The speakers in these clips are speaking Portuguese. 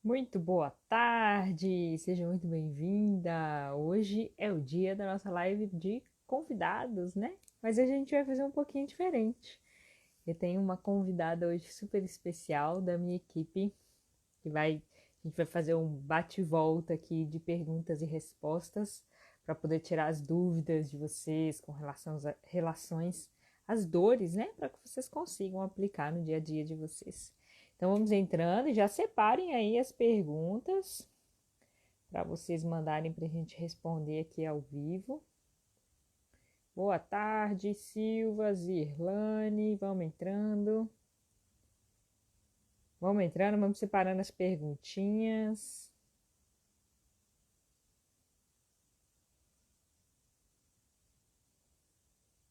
Muito boa tarde, seja muito bem-vinda. Hoje é o dia da nossa live de convidados, né? Mas a gente vai fazer um pouquinho diferente. Eu tenho uma convidada hoje super especial da minha equipe, a gente vai fazer um bate-volta aqui de perguntas e respostas para poder tirar as dúvidas de vocês com relação às relações, as dores, né? Para que vocês consigam aplicar no dia a dia de vocês. Então vamos entrando e já separem aí as perguntas para vocês mandarem para a gente responder aqui ao vivo. Boa tarde, Silva, Zirlane, vamos entrando. Vamos entrando, vamos separando as perguntinhas.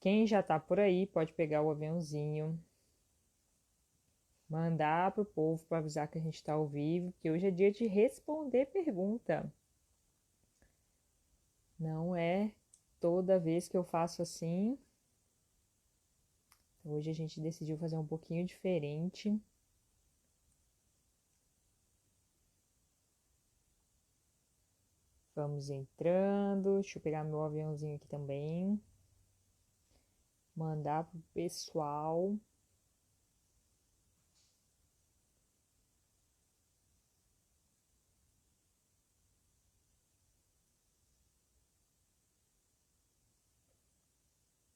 Quem já tá por aí pode pegar o aviãozinho, mandar pro povo para avisar que a gente está ao vivo, que hoje é dia de responder pergunta. Não é toda vez que eu faço assim. Hoje a gente decidiu fazer um pouquinho diferente. Vamos entrando. Deixa eu pegar meu aviãozinho aqui também. Mandar pro pessoal.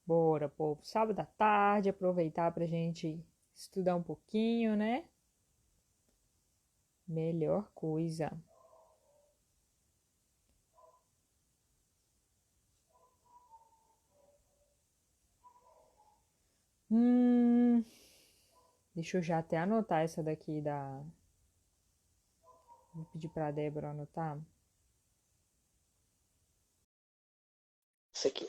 Bora, povo. Sábado à tarde, aproveitar pra gente estudar um pouquinho, né? Melhor coisa. Hum, deixa eu já até anotar essa daqui da. Vou pedir pra Débora anotar. Isso aqui.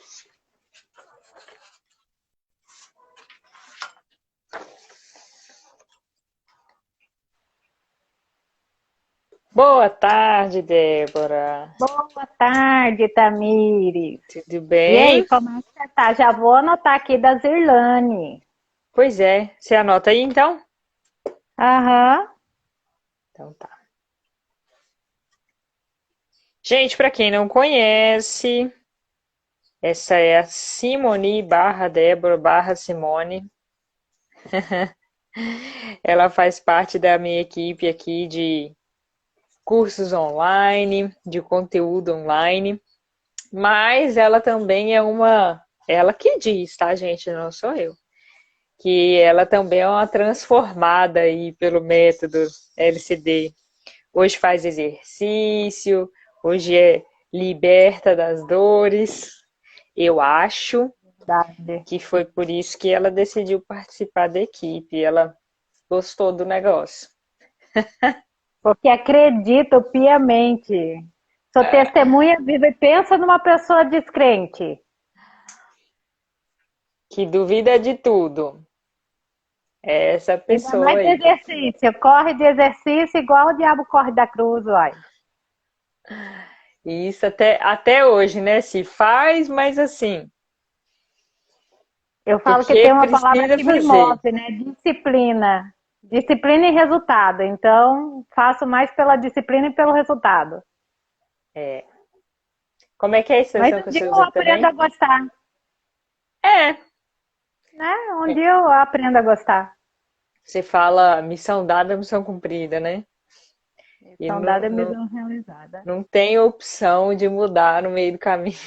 Boa tarde, Débora. Boa tarde, Tamires. Tudo E aí, bem? como é que você tá? Já vou anotar aqui da Zirlane. Pois é. Você anota aí então? Aham. Então tá. Gente, para quem não conhece, essa é a Simone barra Débora barra Simone. Ela faz parte da minha equipe aqui de cursos online, de conteúdo online, mas ela também é ela que diz, tá, gente? Não sou eu. Que ela também é uma transformada aí pelo método LCD. Hoje faz exercício, hoje é liberta das dores. Eu acho Verdade. que foi por isso que ela decidiu participar da equipe. Ela gostou do negócio. Porque acredito piamente. Sou testemunha viva e pensa numa pessoa descrente. Que duvida de tudo. É essa Ainda pessoa mais de aí. exercício. Corre de exercício igual o diabo corre da cruz, uai. E isso até hoje, né? Se faz, mas assim, Eu falo que porque tem uma palavra precisa que me fazer. move, né? Disciplina. Disciplina e resultado. Então, faço mais pela disciplina e pelo resultado. É. Como é que é a Mas expressão que um dia você eu usa aprendo a também? gostar, É. né? Um dia eu aprendo a gostar. Você fala missão dada, missão cumprida, né? E Missão não, dada é não, missão realizada. não tem opção de mudar no meio do caminho.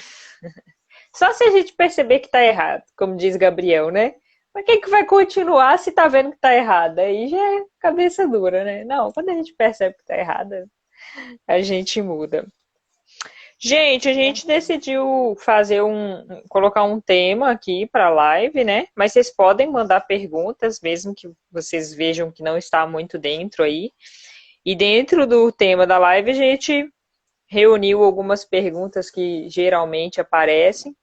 Só se a gente perceber que tá errado, como diz Gabriel, né? Mas quem que vai continuar se tá vendo que tá errado? Aí já é cabeça dura, né? Não, quando a gente percebe que tá errado, a gente muda. Gente, a gente decidiu colocar um tema aqui para a live, né? Mas vocês podem mandar perguntas, mesmo que vocês vejam que não está muito dentro aí. E dentro do tema da live, a gente reuniu algumas perguntas que geralmente aparecem.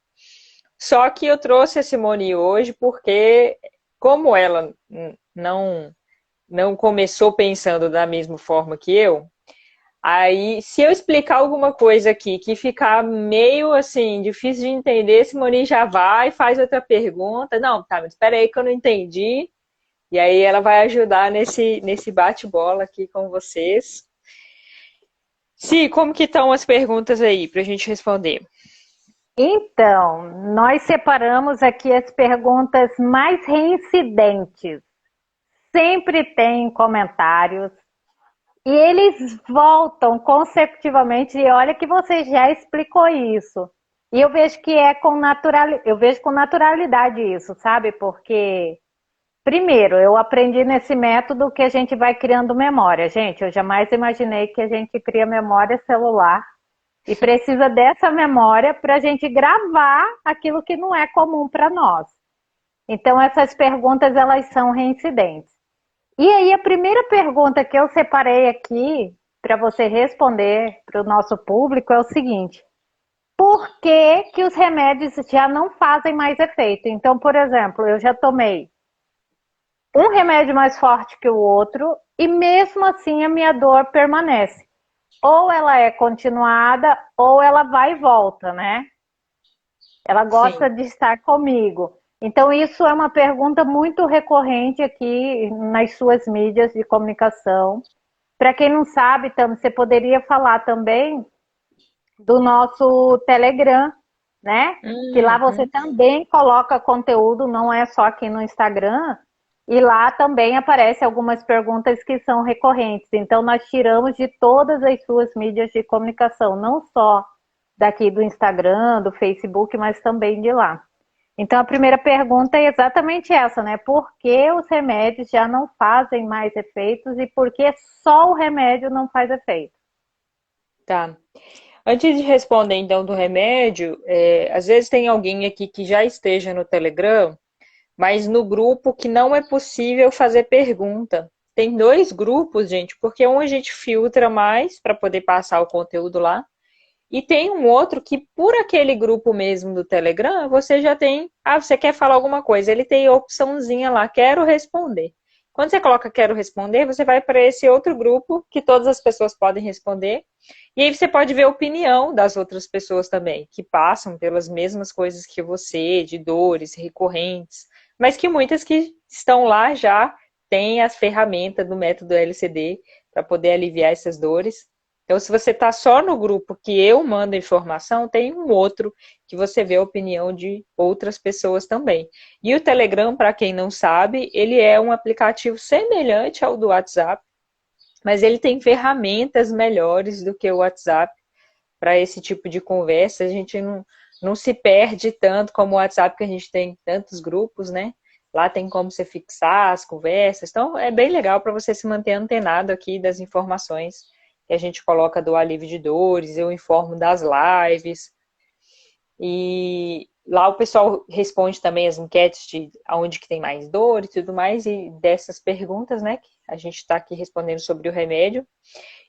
Só que eu trouxe a Simone hoje porque, como ela não começou pensando da mesma forma que eu, aí, se eu explicar alguma coisa aqui que ficar meio assim, difícil de entender, Simone já vai, faz outra pergunta. Não, tá, mas espera aí que eu não entendi. E aí ela vai ajudar nesse bate-bola aqui com vocês. Si, como que estão as perguntas aí pra gente responder? Então, nós separamos aqui as perguntas mais reincidentes. Sempre tem comentários e eles voltam consecutivamente. E olha que você já explicou isso. E eu vejo que eu vejo com naturalidade isso, sabe? Porque primeiro, eu aprendi nesse método que a gente vai criando memória. Gente, eu jamais imaginei que a gente cria memória celular e precisa dessa memória para a gente gravar aquilo que não é comum para nós. Então, essas perguntas, elas são reincidentes. E aí, a primeira pergunta que eu separei aqui para você responder para o nosso público é o seguinte: por que que os remédios já não fazem mais efeito? Então, por exemplo, eu já tomei um remédio mais forte que o outro e mesmo assim a minha dor permanece. Ou ela é continuada ou ela vai e volta, né? Ela Sim. gosta de estar comigo. Então, isso é uma pergunta muito recorrente aqui nas suas mídias de comunicação. Para quem não sabe, você poderia falar também do nosso Telegram, né? Que lá você Uhum. também coloca conteúdo, não é só aqui no Instagram. E lá também aparecem algumas perguntas que são recorrentes. Então, nós tiramos de todas as suas mídias de comunicação, não só daqui do Instagram, do Facebook, mas também de lá. Então, a primeira pergunta é exatamente essa, né? Por que os remédios já não fazem mais efeitos e por que só o remédio não faz efeito? Tá. Antes de responder, então, do remédio, às vezes tem alguém aqui que já esteja no Telegram, mas no grupo que não é possível fazer pergunta. Tem dois grupos, gente, porque um a gente filtra mais para poder passar o conteúdo lá, e tem um outro que, por aquele grupo mesmo do Telegram, você já tem. Ah, você quer falar alguma coisa? Ele tem a opçãozinha lá, quero responder. Quando você coloca quero responder, você vai para esse outro grupo que todas as pessoas podem responder. E aí você pode ver a opinião das outras pessoas também, que passam pelas mesmas coisas que você, de dores recorrentes, mas que muitas que estão lá já têm as ferramentas do método LCD para poder aliviar essas dores. Então, se você está só no grupo que eu mando informação, tem um outro que você vê a opinião de outras pessoas também. E o Telegram, para quem não sabe, ele é um aplicativo semelhante ao do WhatsApp, mas ele tem ferramentas melhores do que o WhatsApp para esse tipo de conversa. A gente não se perde tanto como o WhatsApp, que a gente tem tantos grupos, né? Lá tem como você fixar as conversas. Então, é bem legal para você se manter antenado aqui das informações que a gente coloca do alívio de dores, eu informo das lives. E lá o pessoal responde também as enquetes de aonde que tem mais dor e tudo mais, e dessas perguntas, né, que a gente está aqui respondendo sobre o remédio.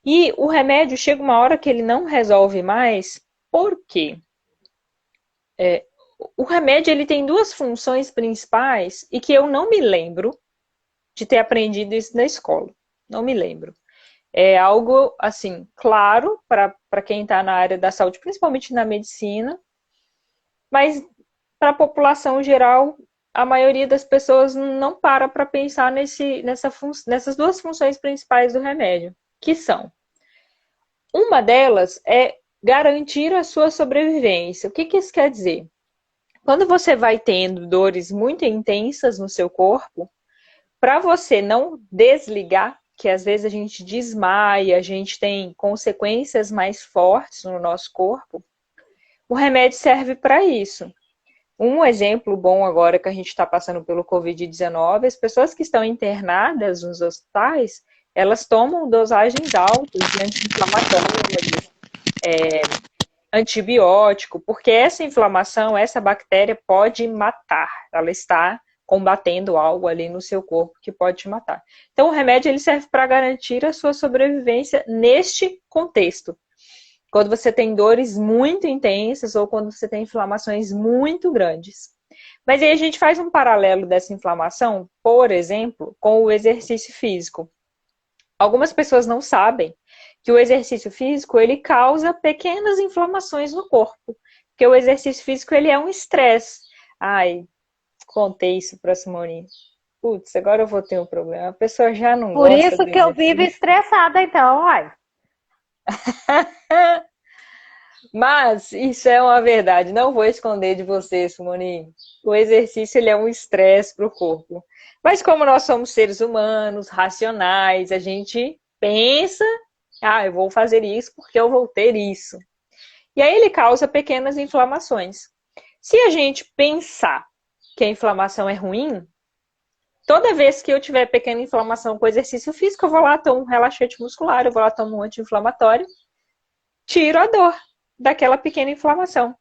E o remédio chega uma hora que ele não resolve mais, por quê? O remédio ele tem duas funções principais e que eu não me lembro de ter aprendido isso na escola. Não me lembro. É algo, assim, claro para quem está na área da saúde, principalmente na medicina, mas para a população geral, a maioria das pessoas não para pensar nessas duas funções principais do remédio, que são: uma delas é garantir a sua sobrevivência. O que isso quer dizer? Quando você vai tendo dores muito intensas no seu corpo, para você não desligar, que às vezes a gente desmaia, a gente tem consequências mais fortes no nosso corpo, o remédio serve para isso. Um exemplo bom agora que a gente está passando pelo Covid-19, as pessoas que estão internadas nos hospitais, elas tomam dosagens altas de anti-inflamatório, antibiótico, porque essa inflamação, essa bactéria pode matar. Ela está combatendo algo ali no seu corpo que pode te matar. Então, o remédio ele serve para garantir a sua sobrevivência neste contexto. Quando você tem dores muito intensas ou quando você tem inflamações muito grandes. Mas aí a gente faz um paralelo dessa inflamação, por exemplo, com o exercício físico. Algumas pessoas não sabem que o exercício físico ele causa pequenas inflamações no corpo, porque o exercício físico ele é um estresse. Ai, contei isso para a Simone. Putz, agora eu vou ter um problema. A pessoa já não Por gosta isso do que eu vivo exercício. estressada, então, uai. Mas isso é uma verdade, não vou esconder de você, Simone. O exercício ele é um estresse para o corpo. Mas como nós somos seres humanos, racionais, a gente pensa, eu vou fazer isso porque eu vou ter isso. E aí ele causa pequenas inflamações. Se a gente pensar que a inflamação é ruim, toda vez que eu tiver pequena inflamação com exercício físico, eu vou lá, tomo um relaxante muscular, eu vou lá, tomo um anti-inflamatório, tiro a dor daquela pequena inflamação.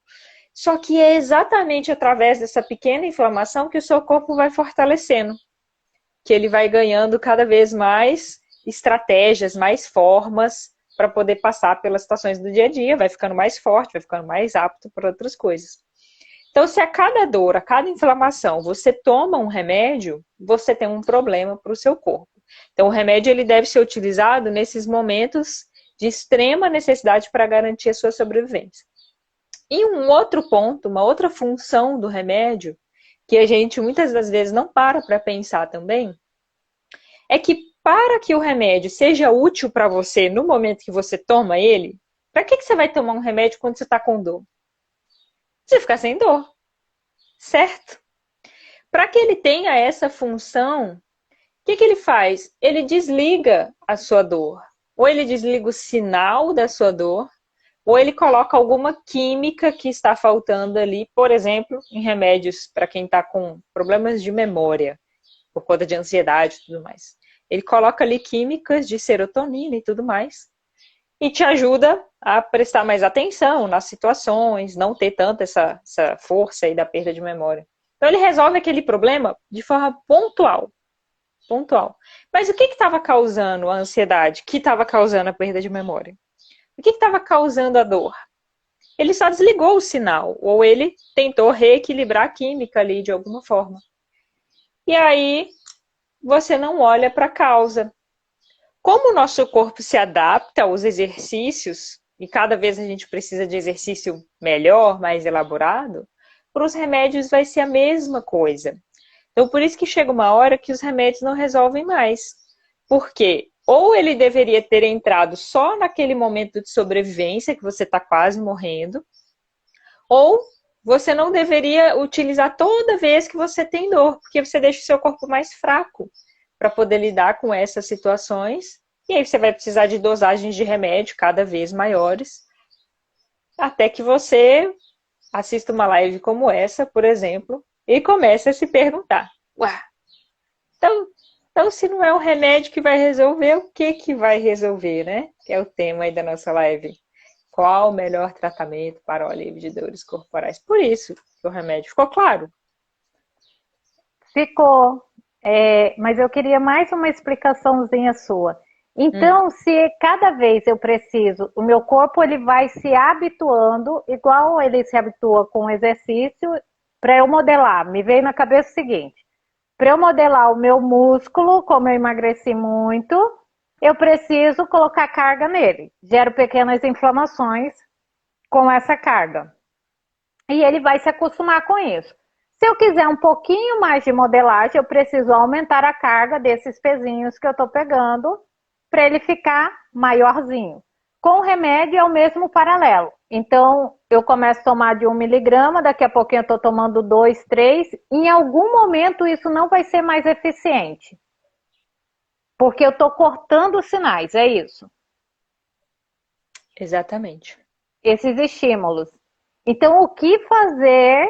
Só que é exatamente através dessa pequena inflamação que o seu corpo vai fortalecendo, que ele vai ganhando cada vez mais estratégias, mais formas para poder passar pelas situações do dia a dia, vai ficando mais forte, vai ficando mais apto para outras coisas. Então, se a cada dor, a cada inflamação, você toma um remédio, você tem um problema para o seu corpo. Então, o remédio ele deve ser utilizado nesses momentos de extrema necessidade para garantir a sua sobrevivência. E um outro ponto, uma outra função do remédio, que a gente muitas das vezes não para pensar também, é que para que o remédio seja útil para você no momento que você toma ele, para que você vai tomar um remédio quando você está com dor? Você ficar sem dor, certo? Para que ele tenha essa função, o que ele faz? Ele desliga a sua dor. Ou ele desliga o sinal da sua dor, ou ele coloca alguma química que está faltando ali, por exemplo, em remédios para quem está com problemas de memória, por conta de ansiedade e tudo mais. Ele coloca ali químicas de serotonina e tudo mais, e te ajuda a prestar mais atenção nas situações, não ter tanta essa força aí da perda de memória. Então ele resolve aquele problema de forma pontual. Pontual. Mas o que estava causando a ansiedade? O que estava causando a perda de memória? O que estava causando a dor? Ele só desligou o sinal, ou ele tentou reequilibrar a química ali de alguma forma. E aí você não olha para a causa. Como o nosso corpo se adapta aos exercícios, e cada vez a gente precisa de exercício melhor, mais elaborado, para os remédios vai ser a mesma coisa. Então, por isso que chega uma hora que os remédios não resolvem mais. Porque ou ele deveria ter entrado só naquele momento de sobrevivência, que você está quase morrendo, ou você não deveria utilizar toda vez que você tem dor, porque você deixa o seu corpo mais fraco para poder lidar com essas situações. E aí você vai precisar de dosagens de remédio cada vez maiores, até que você assista uma live como essa, por exemplo, e comece a se perguntar: ué, então se não é o remédio que vai resolver, o que vai resolver, né? Que é o tema aí da nossa live. Qual o melhor tratamento para o alívio de dores corporais? Por isso que o remédio ficou claro. Ficou. Mas eu queria mais uma explicaçãozinha sua. Então, se cada vez eu preciso, o meu corpo ele vai se habituando, igual ele se habitua com o exercício, para eu modelar. Me veio na cabeça o seguinte: para eu modelar o meu músculo, como eu emagreci muito, eu preciso colocar carga nele. Gero pequenas inflamações com essa carga. E ele vai se acostumar com isso. Se eu quiser um pouquinho mais de modelagem, eu preciso aumentar a carga desses pezinhos que eu estou pegando para ele ficar maiorzinho. Com o remédio é o mesmo paralelo. Então, eu começo a tomar de 1 miligrama, daqui a pouquinho eu estou tomando 2, 3. Em algum momento isso não vai ser mais eficiente. Porque eu estou cortando os sinais, é isso. Exatamente. Esses estímulos. Então, o que fazer?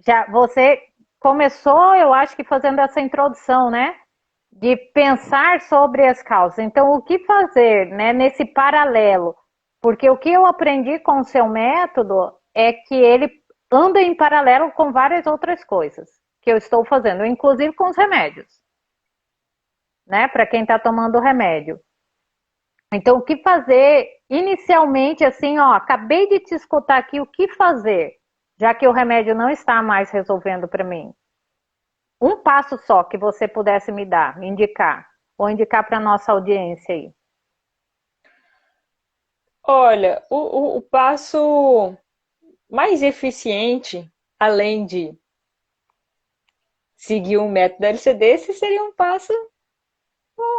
Já você começou, eu acho que fazendo essa introdução, né? De pensar sobre as causas. Então, o que fazer, né, nesse paralelo? Porque o que eu aprendi com o seu método é que ele anda em paralelo com várias outras coisas que eu estou fazendo, inclusive com os remédios, né? Para quem está tomando o remédio. Então, o que fazer inicialmente, assim, ó, acabei de te escutar aqui, o que fazer, já que o remédio não está mais resolvendo para mim? Um passo só que você pudesse me dar, me indicar, ou indicar para a nossa audiência aí. Olha, o passo mais eficiente, além de seguir um método LCD, esse seria um passo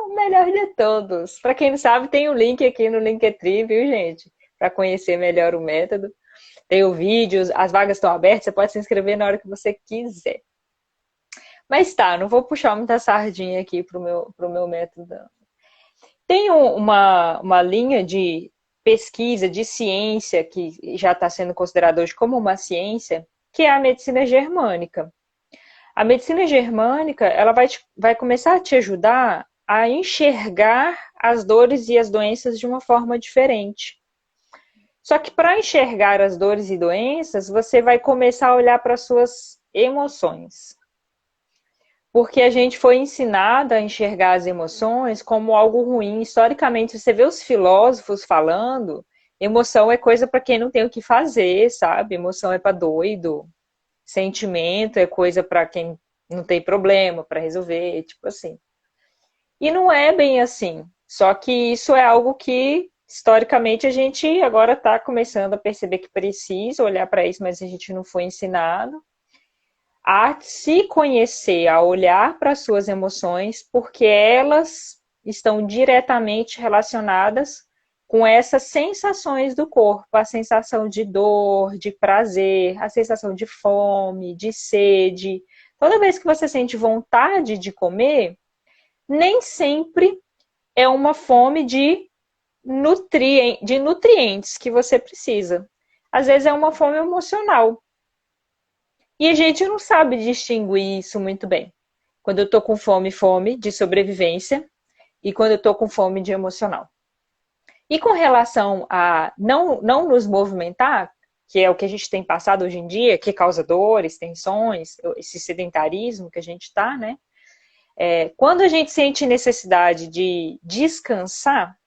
o melhor de todos. Para quem não sabe, tem o link aqui no Linktree, viu, gente? Para conhecer melhor o método. Tem o vídeo, as vagas estão abertas, você pode se inscrever na hora que você quiser. Mas tá, não vou puxar muita sardinha aqui pro meu método. Tem uma linha de pesquisa, de ciência, que já está sendo considerada hoje como uma ciência, que é a medicina germânica. A medicina germânica, ela vai começar a te ajudar a enxergar as dores e as doenças de uma forma diferente. Só que para enxergar as dores e doenças, você vai começar a olhar para as suas emoções. Porque a gente foi ensinada a enxergar as emoções como algo ruim. Historicamente, você vê os filósofos falando, emoção é coisa para quem não tem o que fazer, sabe? Emoção é para doido. Sentimento é coisa para quem não tem problema para resolver, tipo assim. E não é bem assim. Só que isso é algo que, historicamente, a gente agora está começando a perceber que precisa olhar para isso, mas a gente não foi ensinado a se conhecer, a olhar para as suas emoções, porque elas estão diretamente relacionadas com essas sensações do corpo, a sensação de dor, de prazer, a sensação de fome, de sede. Toda vez que você sente vontade de comer, nem sempre é uma fome de nutrientes que você precisa. Às vezes é uma fome emocional. E a gente não sabe distinguir isso muito bem. Quando eu tô com fome, fome de sobrevivência, e quando eu tô com fome de emocional. E com relação a não nos movimentar, que é o que a gente tem passado hoje em dia, que causa dores, tensões, esse sedentarismo que a gente tá, né? Quando a gente sente necessidade de descansar,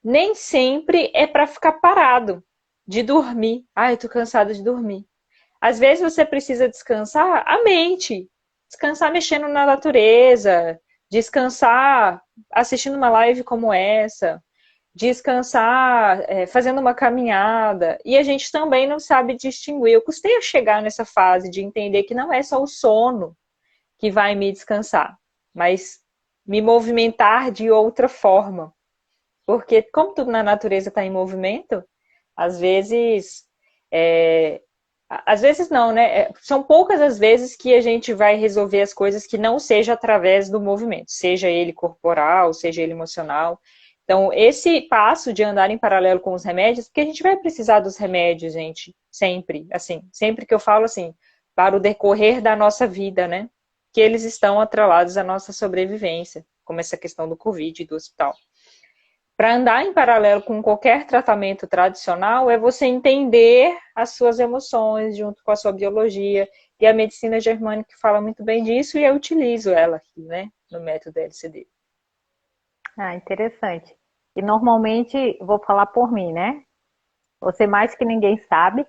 nem sempre é para ficar parado, de dormir. Eu tô cansada de dormir. Às vezes você precisa descansar a mente, descansar mexendo na natureza, descansar assistindo uma live como essa, descansar fazendo uma caminhada. E a gente também não sabe distinguir. Eu custei a chegar nessa fase de entender que não é só o sono que vai me descansar, mas me movimentar de outra forma. Porque como tudo na natureza está em movimento, às vezes... Às vezes não, né? São poucas as vezes que a gente vai resolver as coisas que não seja através do movimento, seja ele corporal, seja ele emocional. Então, esse passo de andar em paralelo com os remédios, porque a gente vai precisar dos remédios, gente, sempre, assim, sempre que eu falo assim, para o decorrer da nossa vida, né? Que eles estão atrelados à nossa sobrevivência, como essa questão do Covid e do hospital. Para andar em paralelo com qualquer tratamento tradicional é você entender as suas emoções junto com a sua biologia. E a medicina germânica fala muito bem disso e eu utilizo ela aqui, né, no método LCD. Interessante. E normalmente, vou falar por mim, né? Você mais que ninguém sabe,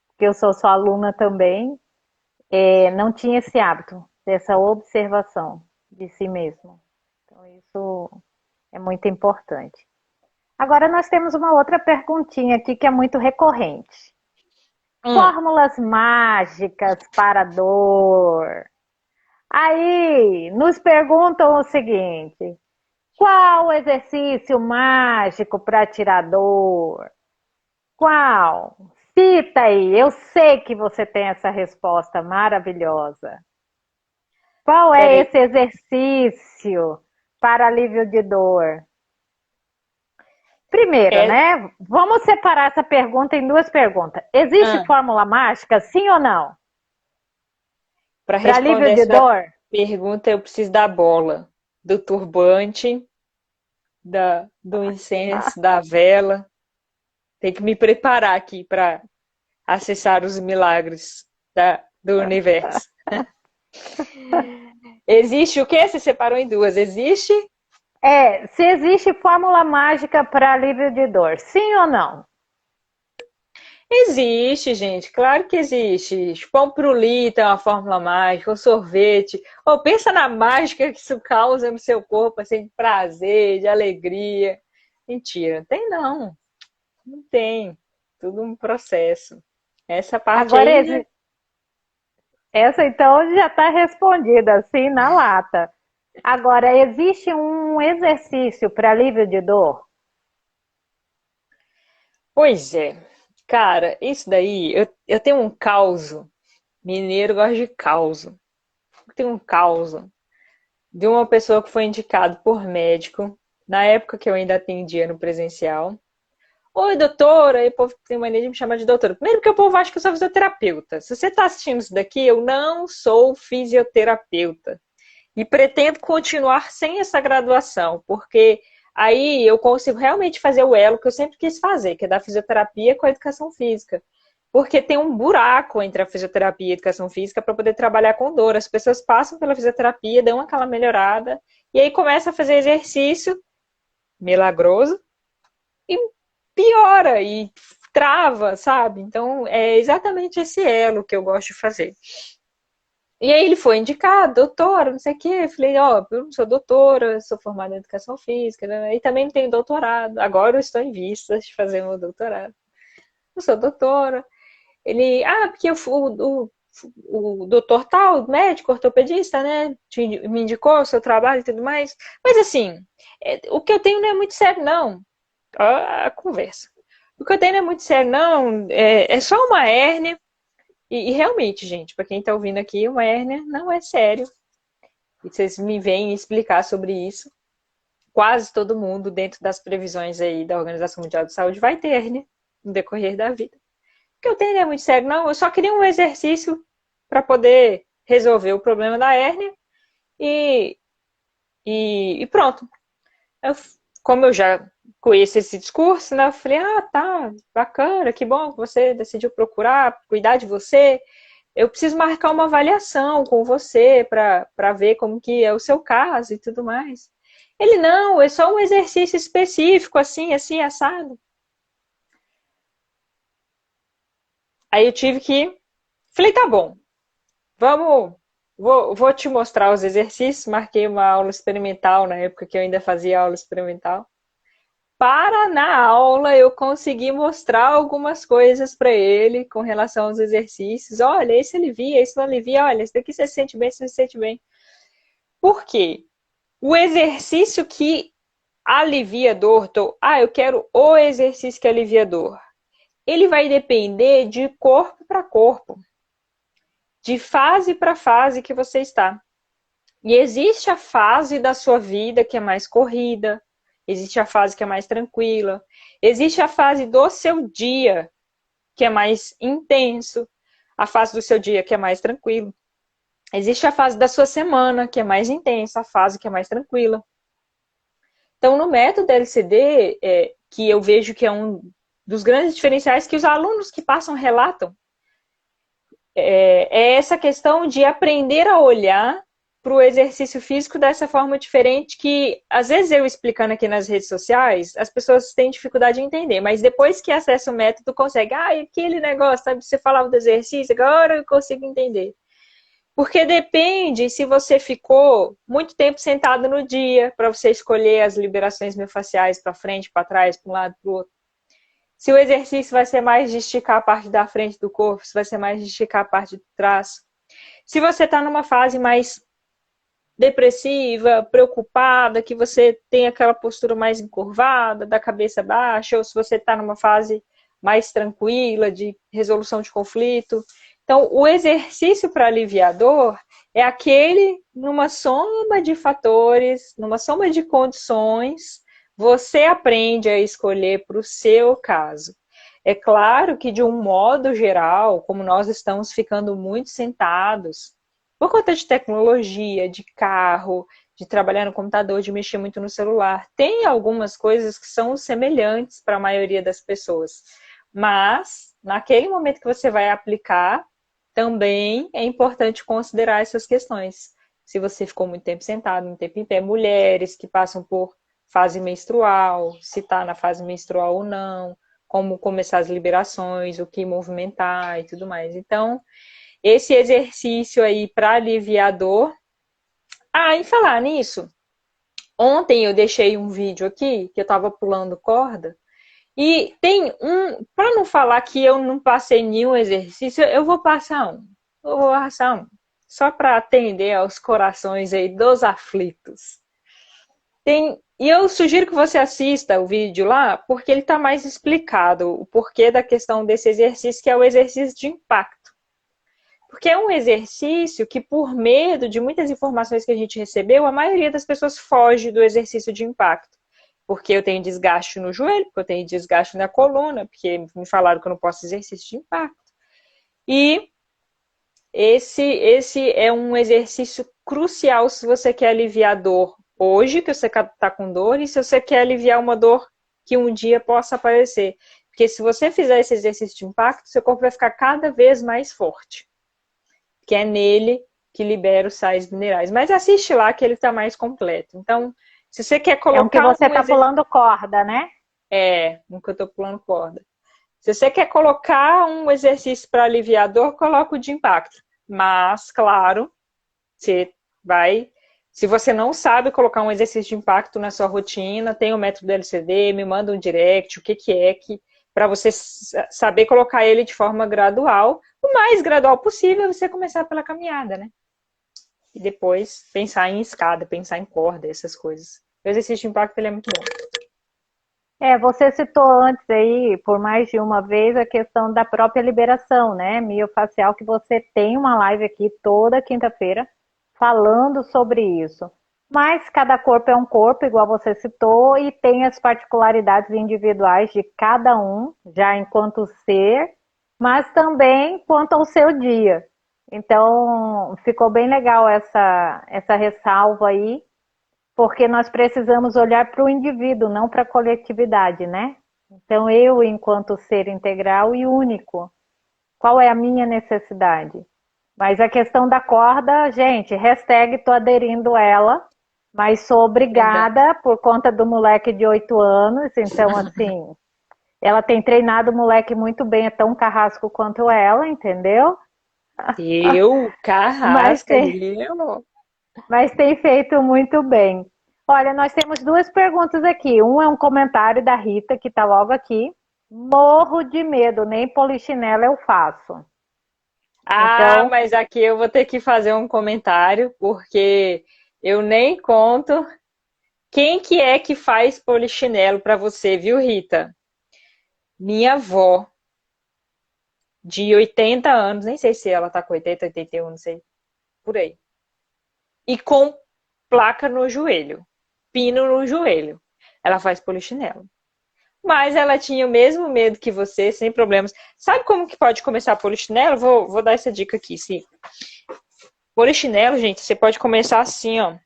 porque eu sou sua aluna também, não tinha esse hábito, dessa observação de si mesmo. Então, isso é muito importante. Agora nós temos uma outra perguntinha aqui que é muito recorrente. Fórmulas mágicas para dor. Aí nos perguntam o seguinte: qual o exercício mágico para tirar dor? Qual? Cita aí, eu sei que você tem essa resposta maravilhosa. Qual é esse exercício para alívio de dor? Primeiro, né? Vamos separar essa pergunta em duas perguntas. Existe fórmula mágica, sim ou não? Para responder essa dor? Pergunta, eu preciso da bola, do turbante, do incenso, da vela. Tem que me preparar aqui para acessar os milagres do universo. Existe o quê? Você separou em duas. Existe? Se existe fórmula mágica para alívio de dor, sim ou não? Existe, gente, claro que existe. Pão pirulito é uma fórmula mágica, o sorvete. Pensa na mágica que isso causa no seu corpo, assim, de prazer, de alegria. Mentira, não tem não. Não tem. Tudo um processo. Essa parte agora aí... Essa então já está respondida, assim, na lata. Agora, existe um exercício para alívio de dor? Pois é, cara, isso daí, eu tenho um causo. Mineiro gosta de causo. Eu tenho um causo de uma pessoa que foi indicada por médico, na época que eu ainda atendia no presencial. Oi, doutora, e o povo tem mania de me chamar de doutora. Primeiro porque o povo acha que eu sou fisioterapeuta. Se você está assistindo isso daqui, eu não sou fisioterapeuta. E pretendo continuar sem essa graduação, porque aí eu consigo realmente fazer o elo que eu sempre quis fazer, que é da fisioterapia com a educação física. Porque tem um buraco entre a fisioterapia e a educação física para poder trabalhar com dor. As pessoas passam pela fisioterapia, dão aquela melhorada, e aí começa a fazer exercício milagroso e piora e trava, sabe? Então é exatamente esse elo que eu gosto de fazer. E aí ele foi indicado, doutora, não sei o quê. Eu falei, ó, eu não sou doutora, sou formada em educação física, né? E também não tenho doutorado. Agora eu estou em vistas de fazer meu doutorado. Não sou doutora. Ele, porque o doutor tal, médico, ortopedista, né, me indicou o seu trabalho e tudo mais. Mas assim, o que eu tenho não é muito sério, não. A conversa. O que eu tenho não é muito sério, não. É só uma hérnia. E realmente, gente, para quem está ouvindo aqui, uma hérnia não é sério. E vocês me vêm explicar sobre isso. Quase todo mundo, dentro das previsões aí da Organização Mundial de Saúde, vai ter hérnia no decorrer da vida. O que eu tenho não é muito sério, não. Eu só queria um exercício para poder resolver o problema da hérnia e, e pronto. Eu, como eu já conheço esse discurso, né? Eu falei, tá, bacana, que bom que você decidiu procurar, cuidar de você. Eu preciso marcar uma avaliação com você para ver como que é o seu caso e tudo mais. Ele, não, é só um exercício específico, assim, assim, assado. Aí eu tive que, falei, tá bom, vamos, vou te mostrar os exercícios. Marquei uma aula experimental na época que eu ainda fazia aula experimental. Para na aula eu consegui mostrar algumas coisas para ele com relação aos exercícios. Olha, esse alivia, esse não alivia. Olha, esse daqui você se sente bem, você se sente bem. Por quê? O exercício que alivia dor, eu quero o exercício que alivia dor. Ele vai depender de corpo para corpo, de fase para fase que você está. E existe a fase da sua vida que é mais corrida, existe a fase que é mais tranquila, existe a fase do seu dia que é mais intenso, a fase do seu dia que é mais tranquilo. Existe a fase da sua semana que é mais intensa, a fase que é mais tranquila. Então, no método LCD, que eu vejo que é um dos grandes diferenciais que os alunos que passam relatam, é essa questão de aprender a olhar para o exercício físico dessa forma diferente que, às vezes, eu explicando aqui nas redes sociais, as pessoas têm dificuldade de entender, mas depois que acessa o método, consegue, aquele negócio, sabe, você falava do exercício, agora eu consigo entender. Porque depende se você ficou muito tempo sentado no dia para você escolher as liberações miofasciais para frente, para trás, para um lado, para o outro. Se o exercício vai ser mais de esticar a parte da frente do corpo, se vai ser mais de esticar a parte de trás. Se você está numa fase mais depressiva, preocupada, que você tem aquela postura mais encurvada, da cabeça baixa, ou se você está numa fase mais tranquila, de resolução de conflito. Então, o exercício para aliviar a dor é aquele numa soma de fatores, numa soma de condições, você aprende a escolher para o seu caso. É claro que, de um modo geral, como nós estamos ficando muito sentados, por conta de tecnologia, de carro, de trabalhar no computador, de mexer muito no celular, tem algumas coisas que são semelhantes para a maioria das pessoas. Mas, naquele momento que você vai aplicar, também é importante considerar essas questões. Se você ficou muito tempo sentado, muito tempo em pé, mulheres que passam por fase menstrual, se está na fase menstrual ou não, como começar as liberações, o que movimentar e tudo mais. Então, esse exercício aí para aliviar a dor. Em falar nisso, ontem eu deixei um vídeo aqui que eu estava pulando corda. E tem para não falar que eu não passei nenhum exercício, eu vou passar um. Eu vou passar um. só para atender aos corações aí dos aflitos. E eu sugiro que você assista o vídeo lá, porque ele está mais explicado o porquê da questão desse exercício, que é o exercício de impacto. Porque é um exercício que, por medo de muitas informações que a gente recebeu, a maioria das pessoas foge do exercício de impacto. Porque eu tenho desgaste no joelho, porque eu tenho desgaste na coluna, porque me falaram que eu não posso exercício de impacto. E esse é um exercício crucial se você quer aliviar dor hoje, que você está com dor, e se você quer aliviar uma dor que um dia possa aparecer. Porque se você fizer esse exercício de impacto, seu corpo vai ficar cada vez mais forte. Que é nele que libera os sais minerais. Mas assiste lá que ele está mais completo. Então, se você quer colocar... É um que você está pulando corda, né? Um que eu estou pulando corda. Se você quer colocar um exercício para aliviar a dor, coloca o de impacto. Mas, claro, você vai... Se você não sabe colocar um exercício de impacto na sua rotina, tem o método do LCD, me manda um direct, o que é que... para você saber colocar ele de forma gradual, o mais gradual possível, você começar pela caminhada, né? E depois pensar em escada, pensar em corda, essas coisas. O exercício de impacto, ele é muito bom. Você citou antes aí, por mais de uma vez, a questão da própria liberação, né? Miofacial, que você tem uma live aqui toda quinta-feira falando sobre isso. Mas cada corpo é um corpo, igual você citou, e tem as particularidades individuais de cada um, já enquanto ser, mas também quanto ao seu dia. Então, ficou bem legal essa ressalva aí, porque nós precisamos olhar para o indivíduo, não para a coletividade, né? Então, eu, enquanto ser integral e único, qual é a minha necessidade? Mas a questão da corda, gente, hashtag tô aderindo ela, mas sou obrigada por conta do moleque de 8 anos, então assim, ela tem treinado o moleque muito bem, é tão carrasco quanto ela, entendeu? Carrasca, mas tem feito muito bem. Olha, nós temos duas perguntas aqui. Um é um comentário da Rita, que está logo aqui. Morro de medo, nem polichinela eu faço. Então, mas aqui eu vou ter que fazer um comentário, porque eu nem conto quem que é que faz polichinelo para você, viu, Rita? Minha avó, de 80 anos, nem sei se ela tá com 80, 81, não sei, por aí. E com placa no joelho, pino no joelho. Ela faz polichinelo. Mas ela tinha o mesmo medo que você, sem problemas. Sabe como que pode começar polichinelo? Vou dar essa dica aqui, sim. Polichinelo, gente, você pode começar assim, ó.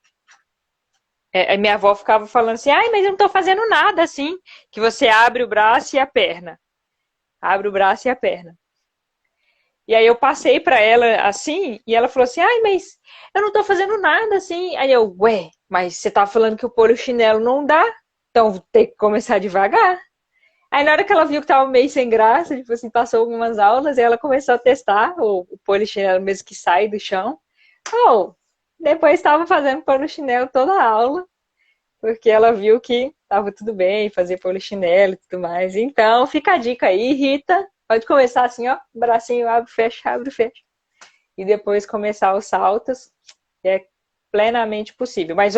A minha avó ficava falando assim, mas eu não tô fazendo nada assim. Que você abre o braço e a perna. Abre o braço e a perna. E aí eu passei pra ela assim, e ela falou assim, mas eu não tô fazendo nada assim. Aí eu, mas você tá falando que o polichinelo não dá? Então vou ter que começar devagar. Aí na hora que ela viu que tava meio sem graça, tipo assim, passou algumas aulas, e ela começou a testar o polichinelo mesmo que sai do chão. Depois estava fazendo polichinelo toda a aula, porque ela viu que tava tudo bem, fazer polichinelo e tudo mais. Então, fica a dica aí, Rita. Pode começar assim, ó, bracinho abre, fecha, e depois começar os saltos. É plenamente possível. Mas,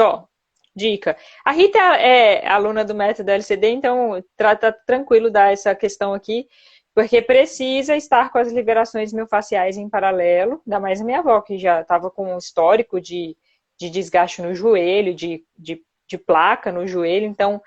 dica. A Rita é aluna do método LCD, então trata tranquilo dar essa questão aqui, porque precisa estar com as liberações miofasciais em paralelo, ainda mais a minha avó, que já estava com um histórico de desgaste no joelho, de placa no joelho. Então,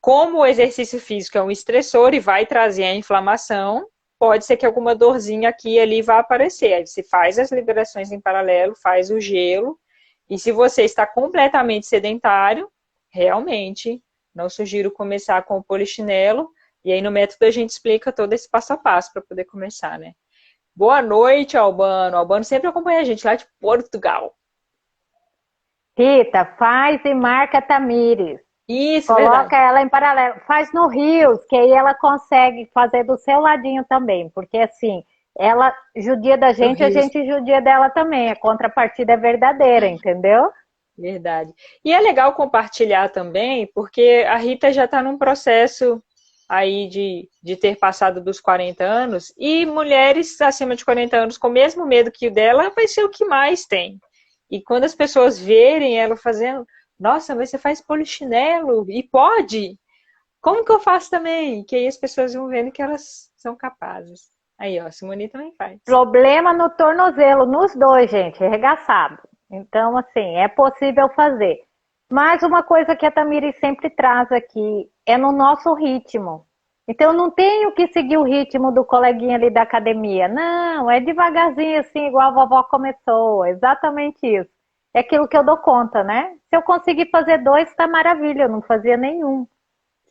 como o exercício físico é um estressor e vai trazer a inflamação, pode ser que alguma dorzinha aqui e ali vá aparecer. Aí você faz as liberações em paralelo, faz o gelo. E se você está completamente sedentário, realmente, não sugiro começar com o polichinelo. E aí no método a gente explica todo esse passo a passo para poder começar, né? Boa noite, Albano. Albano sempre acompanha a gente lá de Portugal. Rita, faz e marca Tamires. Isso, Coloca verdade. ela em paralelo. Faz no Rios, que aí ela consegue fazer do seu ladinho também. Porque assim, ela judia da gente, a gente judia dela também. A contrapartida é verdadeira, entendeu? Verdade. E é legal compartilhar também, porque a Rita já está num processo aí de ter passado dos 40 anos, e mulheres acima de 40 anos com o mesmo medo que o dela vai ser o que mais tem. E quando as pessoas verem ela fazendo, nossa, mas você faz polichinelo e pode? Como que eu faço também? Que aí as pessoas vão vendo que elas são capazes. Aí, ó, a Simone também faz. Problema no tornozelo, nos dois, gente, arregaçado. Então, assim, é possível fazer. Mas uma coisa que a Tamiri sempre traz aqui é no nosso ritmo. Então, eu não tenho que seguir o ritmo do coleguinha ali da academia. Não, é devagarzinho, assim, igual a vovó começou. Exatamente isso. É aquilo que eu dou conta, né? Se eu conseguir fazer dois, tá maravilha. Eu não fazia nenhum.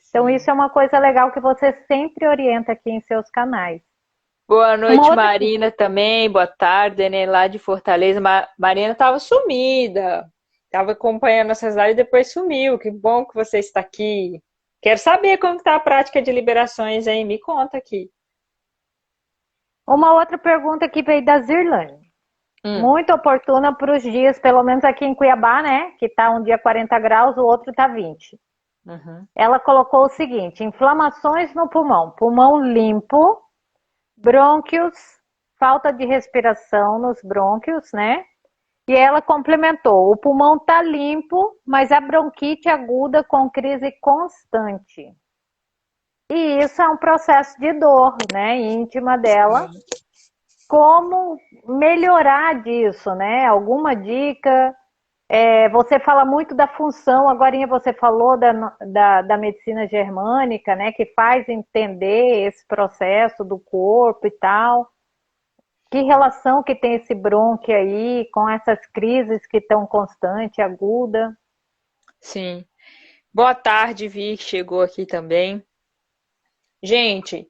Então, isso é uma coisa legal que você sempre orienta aqui em seus canais. Boa Uma noite, outra. Marina, também. Boa tarde, né? Lá de Fortaleza. Marina estava sumida. Estava acompanhando essas lives e depois sumiu. Que bom que você está aqui. Quero saber como está a prática de liberações aí. Me conta aqui. Uma outra pergunta que veio da Zirlane. Muito oportuna para os dias, pelo menos aqui em Cuiabá, né? Que tá um dia 40 graus, o outro tá 20. Uhum. Ela colocou o seguinte: inflamações no pulmão, pulmão limpo, brônquios, falta de respiração nos brônquios, né? E ela complementou: o pulmão tá limpo, mas a bronquite aguda com crise constante. E isso é um processo de dor, né? Íntima dela. Como melhorar disso, né? Alguma dica? Você fala muito da função, agora você falou da medicina germânica, né? Que faz entender esse processo do corpo e tal. Que relação que tem esse brônquio aí com essas crises que estão constante, aguda? Sim. Boa tarde, Vi, que chegou aqui também. Gente,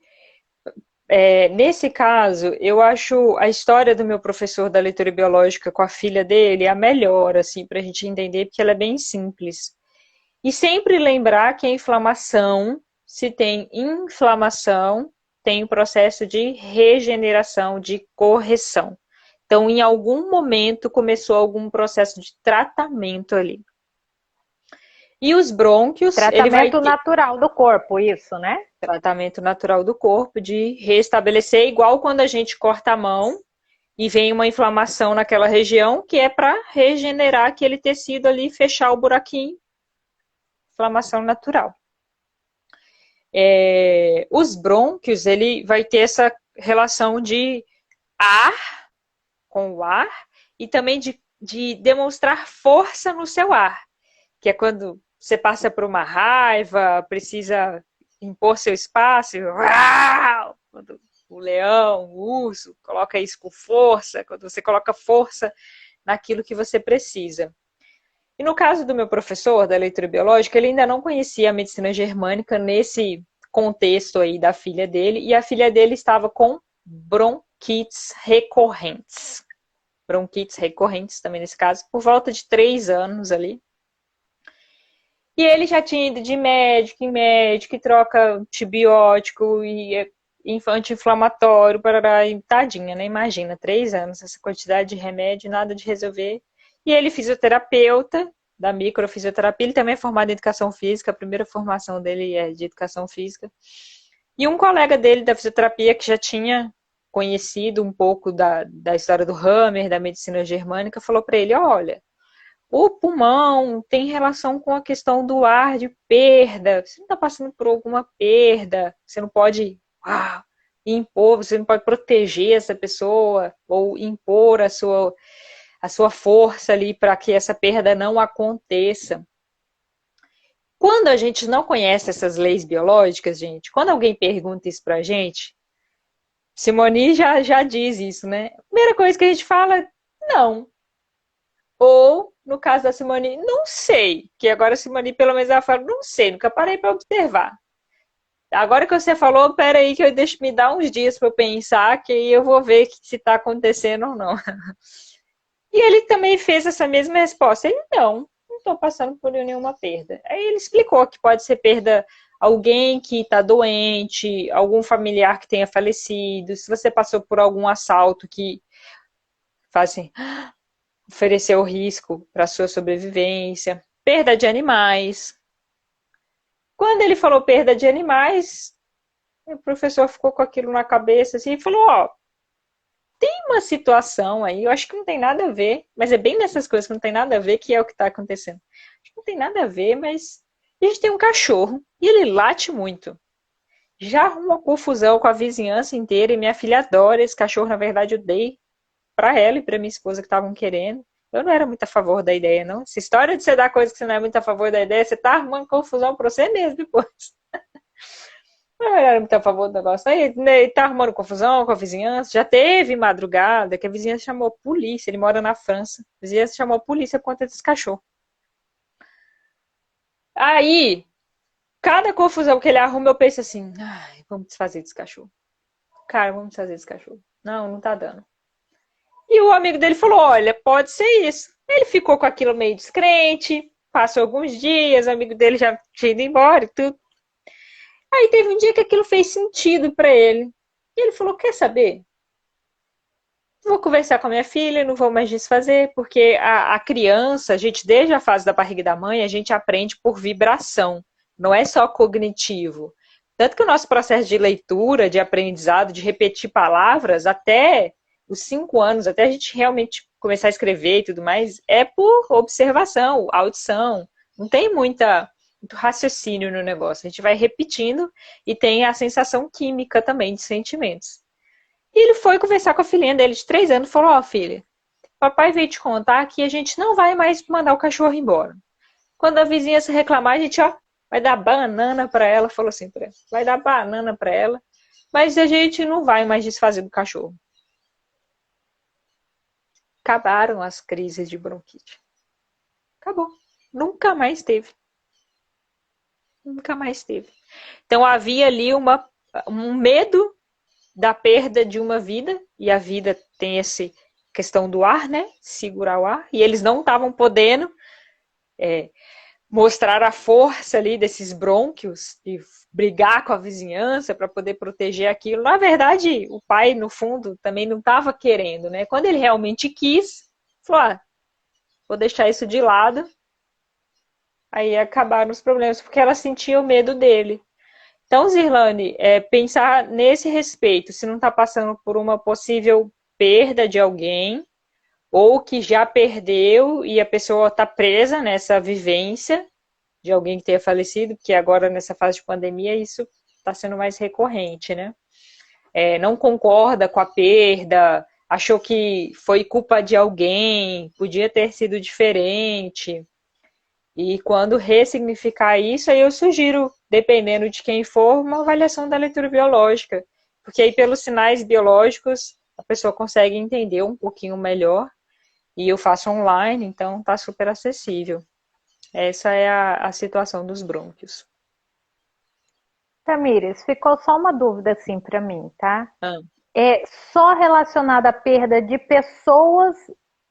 nesse caso, eu acho a história do meu professor da leitura biológica com a filha dele a melhor, assim, para a gente entender, porque ela é bem simples. E sempre lembrar que a inflamação, se tem inflamação, tem o processo de regeneração, de correção. Então, em algum momento, começou algum processo de tratamento ali. E os brônquios, ele vai Tratamento ter natural do corpo, isso, né? tratamento natural do corpo, de restabelecer, igual quando a gente corta a mão e vem uma inflamação naquela região, que é para regenerar aquele tecido ali, fechar o buraquinho. Inflamação natural. Os brônquios, ele vai ter essa relação de ar com o ar e também de demonstrar força no seu ar, que é quando você passa por uma raiva, precisa impor seu espaço, quando o leão, o urso, coloca isso com força, quando você coloca força naquilo que você precisa. E no caso do meu professor da leitura biológica, ele ainda não conhecia a medicina germânica nesse contexto aí da filha dele, e a filha dele estava com bronquites recorrentes. Bronquites recorrentes também nesse caso, por volta de 3 anos ali. E ele já tinha ido de médico em médico, e troca antibiótico e anti-inflamatório, parará, e tadinha, né? Imagina, 3 anos, essa quantidade de remédio, nada de resolver. E ele, fisioterapeuta da microfisioterapia, ele também é formado em educação física, a primeira formação dele é de educação física. E um colega dele da fisioterapia, que já tinha conhecido um pouco da história do Hammer, da medicina germânica, falou para ele: olha, o pulmão tem relação com a questão do ar de perda. Você não está passando por alguma perda, você não pode impor, você não pode proteger essa pessoa ou impor a sua força ali para que essa perda não aconteça. Quando a gente não conhece essas leis biológicas, gente, quando alguém pergunta isso pra gente, Simone já diz isso, né? A primeira coisa que a gente fala é não. Ou, no caso da Simone, não sei. Que agora a Simone, pelo menos, ela fala, não sei, nunca parei para observar. Agora que você falou, peraí que eu deixo me dar uns dias para eu pensar, que aí eu vou ver se está acontecendo ou não. E ele também fez essa mesma resposta. Ele, não estou passando por nenhuma perda. Aí ele explicou que pode ser perda alguém que está doente, algum familiar que tenha falecido, se você passou por algum assalto que faz assim, ofereceu risco para a sua sobrevivência, perda de animais. Quando ele falou perda de animais, E o professor ficou com aquilo na cabeça assim, e falou, ó, tem uma situação aí, eu acho que não tem nada a ver, mas é bem nessas coisas que não tem nada a ver que é o que está acontecendo. Acho que não tem nada a ver, mas a gente tem um cachorro e ele late muito. Já arrumou confusão com a vizinhança inteira e minha filha adora esse cachorro. Na verdade, eu dei para ela e para minha esposa que estavam querendo. Eu não era muito a favor da ideia, não. Essa história de você dar coisa que você não é muito a favor da ideia, você tá arrumando confusão para você mesmo depois. Não era muito a favor do negócio. Aí ele tá arrumando confusão com a vizinhança. Já teve madrugada que a vizinhança chamou a polícia. Ele mora na França. A vizinhança chamou a polícia por conta desse cachorro. Aí, cada confusão que ele arruma, eu penso assim: ai, vamos desfazer desse cachorro. Cara, vamos desfazer desse cachorro. Não, não tá dando. E o amigo dele falou: olha, pode ser isso. Ele ficou com aquilo meio descrente. Passou alguns dias, o amigo dele já tinha ido embora e tudo. Aí teve um dia que aquilo fez sentido para ele. E ele falou: quer saber? Vou conversar com a minha filha, não vou mais desfazer, porque a criança, a gente, desde a fase da barriga da mãe, a gente aprende por vibração, não é só cognitivo. Tanto que o nosso processo de leitura, de aprendizado, de repetir palavras, até os 5 anos, até a gente realmente começar a escrever e tudo mais, é por observação, audição. Não tem muito raciocínio no negócio. A gente vai repetindo e tem a sensação química também de sentimentos. E ele foi conversar com a filhinha dele de 3 anos e falou: ó, filha, papai veio te contar que a gente não vai mais mandar o cachorro embora. Quando a vizinha se reclamar, a gente, ó, vai dar banana pra ela, falou assim pra ela, vai dar banana pra ela, mas a gente não vai mais desfazer do cachorro. Acabaram as crises de bronquite. Acabou. Nunca mais teve. Nunca mais teve. Então havia ali um medo da perda de uma vida, e a vida tem essa questão do ar, né? Segurar o ar, e eles não estavam podendo mostrar a força ali desses brônquios e brigar com a vizinhança para poder proteger aquilo. Na verdade, o pai, no fundo, também não estava querendo, né? Quando ele realmente quis, falou: ah, vou deixar isso de lado. Aí acabaram os problemas, porque ela sentia o medo dele. Então, Zirlane, pensar nesse respeito, se não está passando por uma possível perda de alguém, ou que já perdeu e a pessoa está presa nessa vivência de alguém que tenha falecido, porque agora nessa fase de pandemia isso está sendo mais recorrente, né? Não concorda com a perda, achou que foi culpa de alguém, podia ter sido diferente. E quando ressignificar isso, aí eu sugiro, dependendo de quem for, uma avaliação da leitura biológica. Porque aí, pelos sinais biológicos, a pessoa consegue entender um pouquinho melhor. E eu faço online, então tá super acessível. Essa é a situação dos brônquios. Tamires, ficou só uma dúvida assim para mim, tá? Ah. É só relacionada à perda de pessoas,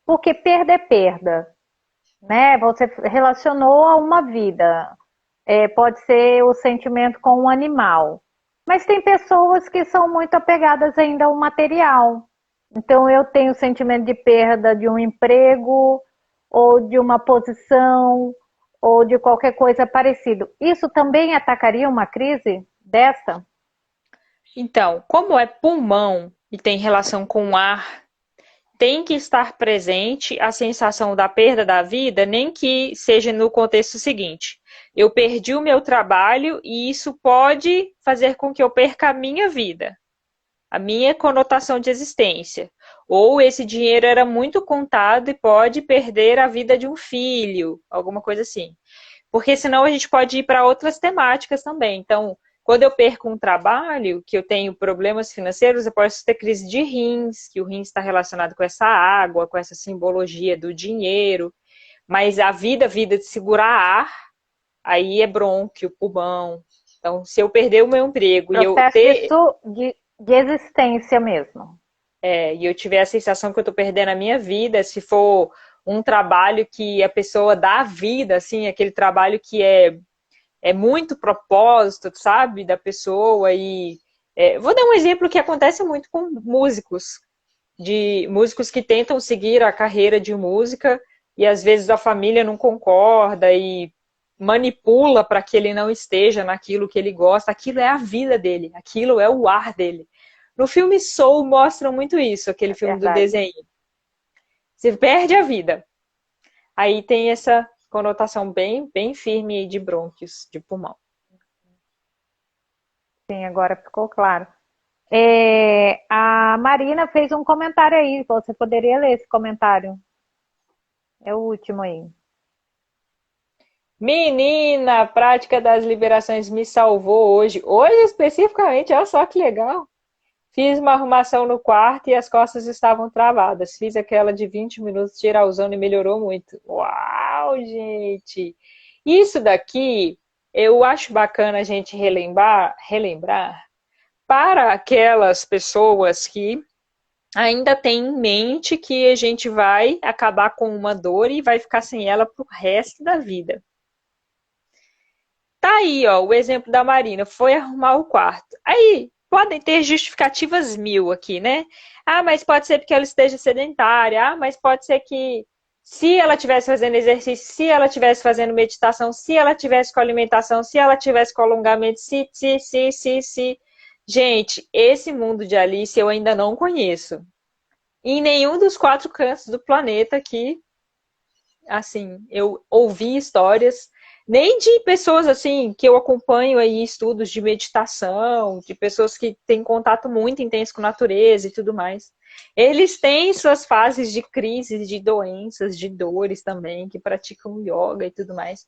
porque perda é perda, né? Você relacionou a uma vida. Pode ser o sentimento com um animal. Mas tem pessoas que são muito apegadas ainda ao material. Então eu tenho o sentimento de perda de um emprego, ou de uma posição, ou de qualquer coisa parecida. Isso também atacaria uma crise dessa? Então, como é pulmão e tem relação com o ar, tem que estar presente a sensação da perda da vida, nem que seja no contexto seguinte: eu perdi o meu trabalho e isso pode fazer com que eu perca a minha vida, a minha conotação de existência. Ou esse dinheiro era muito contado e pode perder a vida de um filho, alguma coisa assim. Porque senão a gente pode ir para outras temáticas também. Então, quando eu perco um trabalho, que eu tenho problemas financeiros, eu posso ter crise de rins, que o rins está relacionado com essa água, com essa simbologia do dinheiro. Mas a vida de segurar ar, aí é brônquio, pulmão. Então, se eu perder o meu emprego Processo de existência mesmo. e eu tiver a sensação que eu estou perdendo a minha vida, se for um trabalho que a pessoa dá vida, assim, aquele trabalho que é muito propósito, sabe, da pessoa. E vou dar um exemplo que acontece muito com músicos, de músicos que tentam seguir a carreira de música e às vezes a família não concorda e manipula para que ele não esteja naquilo que ele gosta, aquilo é a vida dele, aquilo é o ar dele. No filme Soul mostram muito isso, aquele filme do Verdade. desenho. Você perde a vida. Aí tem essa conotação bem, bem firme de brônquios, de pulmão. Sim, agora ficou claro. A Marina fez um comentário aí. Você poderia ler esse comentário? É o último aí. Menina, a prática das liberações me salvou hoje. Hoje especificamente, olha só que legal. Fiz uma arrumação no quarto e as costas estavam travadas. Fiz aquela de 20 minutos geralzão e melhorou muito. Uau, gente! Isso daqui eu acho bacana a gente relembrar para aquelas pessoas que ainda têm em mente que a gente vai acabar com uma dor e vai ficar sem ela pro resto da vida. Tá aí, ó, o exemplo da Marina, foi arrumar o quarto. Aí, podem ter justificativas mil aqui, né? Ah, mas pode ser porque ela esteja sedentária. Ah, mas pode ser que se ela estivesse fazendo exercício, se ela estivesse fazendo meditação, se ela estivesse com alimentação, se ela estivesse com alongamento, se. Gente, esse mundo de Alice eu ainda não conheço. Em nenhum dos quatro cantos do planeta que, assim, eu ouvi histórias, nem de pessoas assim que eu acompanho aí estudos de meditação, de pessoas que têm contato muito intenso com a natureza e tudo mais. Eles têm suas fases de crises, de doenças, de dores também, que praticam yoga e tudo mais.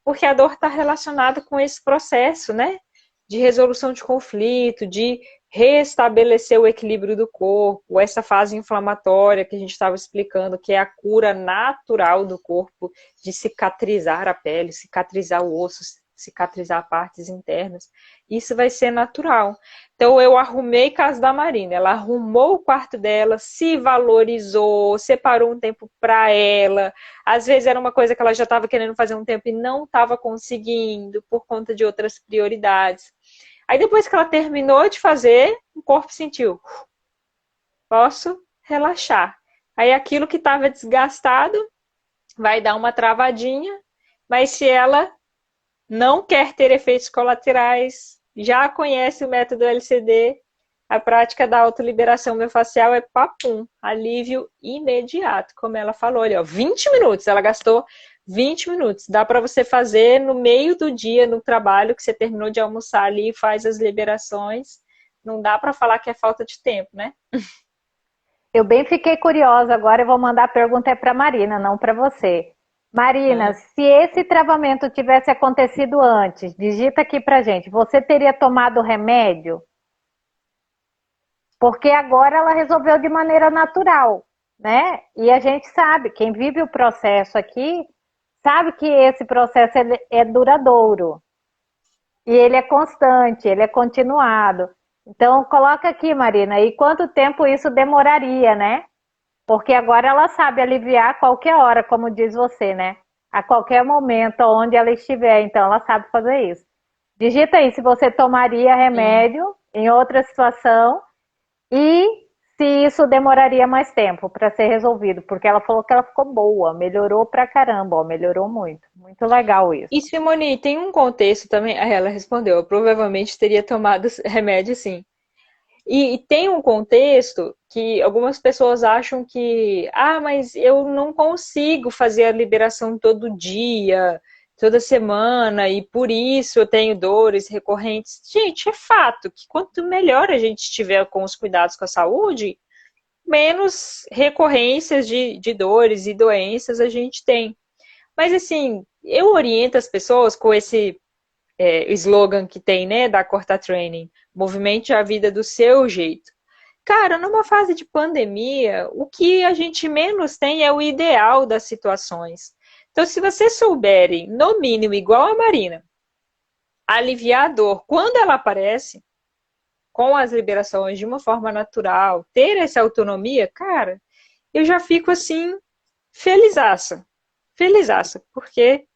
Porque a dor está relacionada com esse processo, né? De resolução de conflito, de restabelecer o equilíbrio do corpo, essa fase inflamatória que a gente estava explicando, que é a cura natural do corpo de cicatrizar a pele, cicatrizar o osso, cicatrizar partes internas. Isso vai ser natural. Então eu arrumei casa da Marina, ela arrumou o quarto dela, se valorizou, separou um tempo para ela. Às vezes era uma coisa que ela já estava querendo fazer um tempo e não estava conseguindo por conta de outras prioridades. Aí depois que ela terminou de fazer, o corpo sentiu, posso relaxar. Aí aquilo que estava desgastado vai dar uma travadinha, mas se ela não quer ter efeitos colaterais, já conhece o método LCD, a prática da autoliberação miofascial é papum, alívio imediato, como ela falou ali, ó, 20 minutos, ela gastou 20 minutos, dá para você fazer no meio do dia, no trabalho, que você terminou de almoçar ali e faz as liberações, não dá para falar que é falta de tempo, né? Eu bem fiquei curiosa, agora eu vou mandar a pergunta para Marina, não para você. Marina, Ah. se esse travamento tivesse acontecido antes, digita aqui pra gente, você teria tomado o remédio? Porque agora ela resolveu de maneira natural, né? E a gente sabe, quem vive o processo aqui, sabe que esse processo é duradouro. E ele é constante, ele é continuado. Então, coloca aqui, Marina, e quanto tempo isso demoraria, né? Porque agora ela sabe aliviar a qualquer hora, como diz você, né? A qualquer momento, onde ela estiver. Então, ela sabe fazer isso. Digita aí se você tomaria Sim. remédio em outra situação e se isso demoraria mais tempo para ser resolvido. Porque ela falou que ela ficou boa, melhorou pra caramba, ó, melhorou muito. Muito legal isso. E Simone, tem um contexto também. Aí ela respondeu, eu provavelmente teria tomado remédio sim. E tem um contexto que algumas pessoas acham que, mas eu não consigo fazer a liberação todo dia, toda semana, e por isso eu tenho dores recorrentes. Gente, é fato que quanto melhor a gente estiver com os cuidados com a saúde, menos recorrências de dores e doenças a gente tem. Mas assim, eu oriento as pessoas com esse slogan que tem, né, da Corta Training, movimente a vida do seu jeito. Cara, numa fase de pandemia, o que a gente menos tem é o ideal das situações. Então, se vocês souberem, no mínimo, igual a Marina, aliviar a dor quando ela aparece, com as liberações de uma forma natural, ter essa autonomia, cara, eu já fico assim, felizaça. Felizaça, porque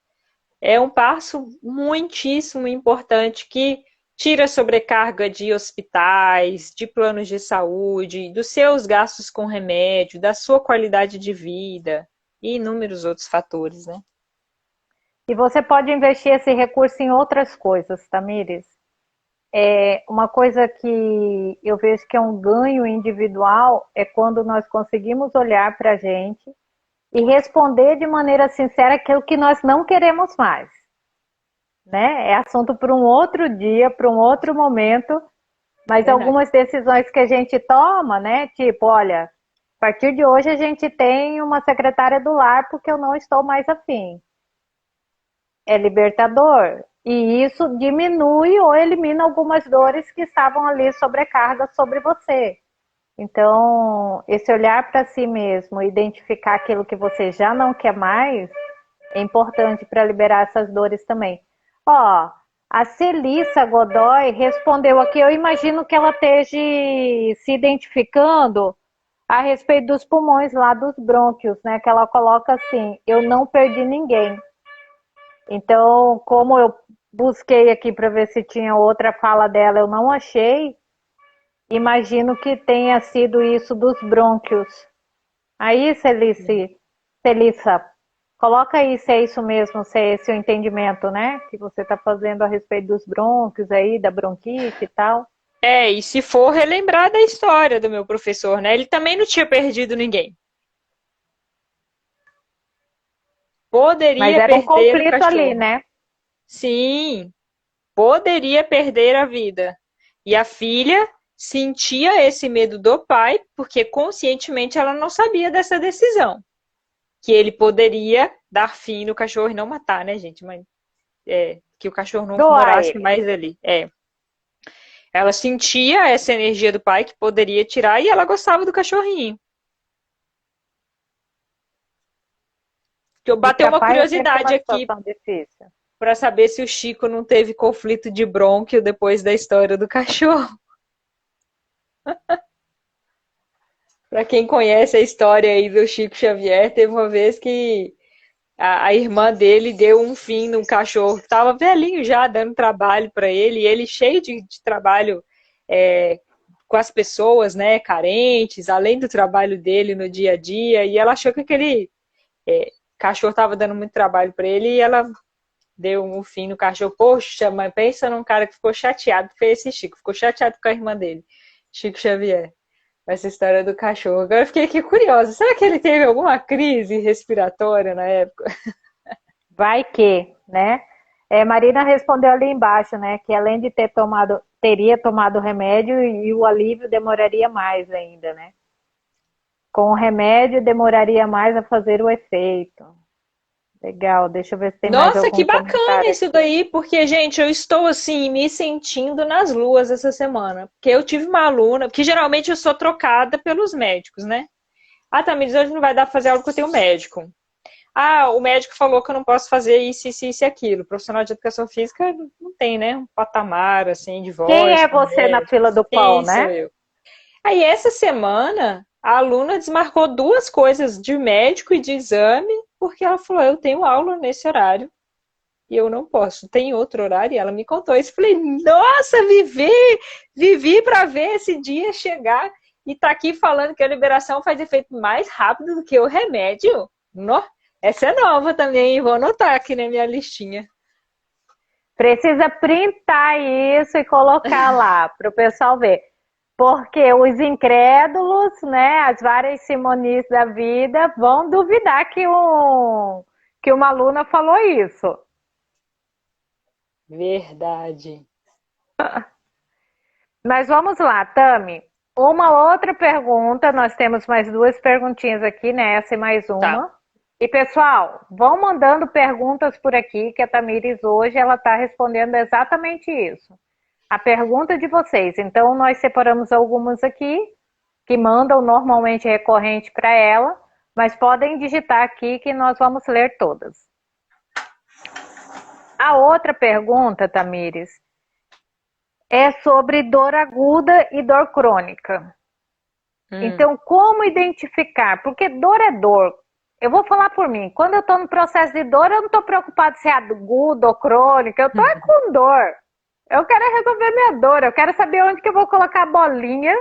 é um passo muitíssimo importante que tira a sobrecarga de hospitais, de planos de saúde, dos seus gastos com remédio, da sua qualidade de vida e inúmeros outros fatores, né? E você pode investir esse recurso em outras coisas, Tamires. Uma coisa que eu vejo que é um ganho individual é quando nós conseguimos olhar para a gente e responder de maneira sincera aquilo que nós não queremos mais, né? É assunto para um outro dia, para um outro momento, mas Verdade. algumas decisões que a gente toma, né? Tipo, olha, a partir de hoje a gente tem uma secretária do lar porque eu não estou mais afim. É libertador. E isso diminui ou elimina algumas dores que estavam ali sobrecargas sobre você. Então, esse olhar para si mesmo, identificar aquilo que você já não quer mais, é importante para liberar essas dores também. Ó, a Celissa Godoy respondeu aqui, eu imagino que ela esteja se identificando a respeito dos pulmões lá, dos brônquios, né? Que ela coloca assim, eu não perdi ninguém. Então, como eu busquei aqui para ver se tinha outra fala dela, eu não achei. Imagino que tenha sido isso dos brônquios. Aí, Celissa, coloca aí se é isso mesmo, se é esse o entendimento, né? Que você está fazendo a respeito dos brônquios aí, da bronquite e tal. E se for relembrar da história do meu professor, né? Ele também não tinha perdido ninguém. Mas Poderia era um perder o conflito ali, cachorro. né? Sim, poderia perder a vida. E a filha sentia esse medo do pai, porque conscientemente ela não sabia dessa decisão. Que ele poderia dar fim no cachorro e não matar, né, gente? Mas que o cachorro não Doar morasse ele. mais ali. Ela sentia essa energia do pai que poderia tirar e ela gostava do cachorrinho. Que eu E bateu para uma pai é sempre curiosidade uma aqui situação difícil. para saber se o Chico não teve conflito de brônquio depois da história do cachorro. Para quem conhece a história aí do Chico Xavier, teve uma vez que a irmã dele deu um fim num cachorro que estava velhinho já, dando trabalho para ele, e ele cheio de trabalho com as pessoas, né, carentes, além do trabalho dele no dia a dia, e ela achou que aquele cachorro estava dando muito trabalho para ele, e ela deu um fim no cachorro. Poxa, mas pensa num cara que ficou chateado, que foi esse Chico, ficou chateado com a irmã dele, Chico Xavier. Essa história do cachorro. Agora eu fiquei aqui curiosa. Será que ele teve alguma crise respiratória na época? Vai que, né? Marina respondeu ali embaixo, né? Que além de teria tomado remédio e o alívio demoraria mais ainda, né? Com o remédio demoraria mais a fazer o efeito. Legal, deixa eu ver se tem mais Nossa, que algum bacana comentário isso aqui. daí, porque, gente, eu estou assim, me sentindo nas luas essa semana. Porque eu tive uma aluna, que geralmente eu sou trocada pelos médicos, né? Ah, tá, me diz hoje não vai dar pra fazer aula porque eu tenho médico. Ah, o médico falou que eu não posso fazer isso e aquilo. O profissional de educação física não tem, né? Um patamar, assim, de Quem voz é com você na fila médicos. do pão, Quem sou né? eu? Aí, essa semana, a aluna desmarcou duas coisas de médico e de exame, porque ela falou: eu tenho aula nesse horário e eu não posso. Tem outro horário? E ela me contou isso. Falei: nossa, vivi para ver esse dia chegar e tá aqui falando que a liberação faz efeito mais rápido do que o remédio. Essa é nova também, vou anotar aqui na minha listinha. Precisa printar isso e colocar lá para o pessoal ver. Porque os incrédulos, né, as várias Simonis da vida, vão duvidar que uma aluna falou isso. Verdade. Mas vamos lá, Tami. Uma outra pergunta, nós temos mais duas perguntinhas aqui, né? Essa e mais Tá. uma. E pessoal, vão mandando perguntas por aqui, que a Tamires hoje ela está respondendo exatamente isso. A pergunta de vocês. Então, nós separamos algumas aqui, que mandam normalmente recorrente para ela, mas podem digitar aqui que nós vamos ler todas. A outra pergunta, Tamires, é sobre dor aguda e dor crônica. Então, como identificar? Porque dor é dor. Eu vou falar por mim. Quando eu estou no processo de dor, eu não estou preocupada se é aguda ou crônica. Eu estou com dor. Eu quero resolver minha dor. Eu quero saber onde que eu vou colocar a bolinha.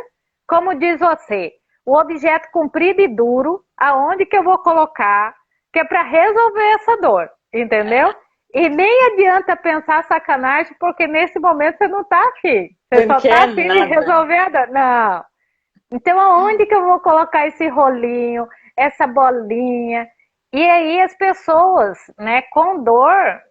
Como diz você, o objeto comprido e duro, aonde que eu vou colocar, que é para resolver essa dor. Entendeu? E nem adianta pensar sacanagem, porque nesse momento você não está afim. Você Você não só está quer afim de nada. resolver Não. Então, aonde que eu vou colocar esse rolinho, essa bolinha? E aí as pessoas, né, com dor,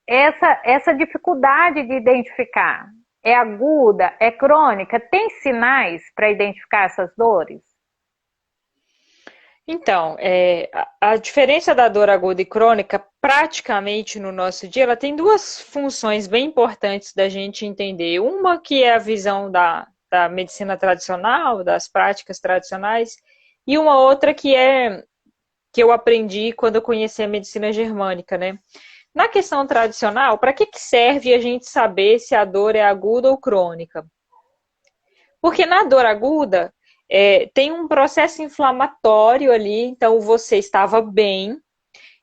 essa dificuldade de identificar. É aguda? É crônica? Tem sinais para identificar essas dores? Então, a diferença da dor aguda e crônica, praticamente no nosso dia, ela tem duas funções bem importantes da gente entender. Uma que é a visão da medicina tradicional, das práticas tradicionais, e uma outra que eu aprendi quando eu conheci a medicina germânica, né? Na questão tradicional, para que serve a gente saber se a dor é aguda ou crônica? Porque na dor aguda, tem um processo inflamatório ali, então você estava bem,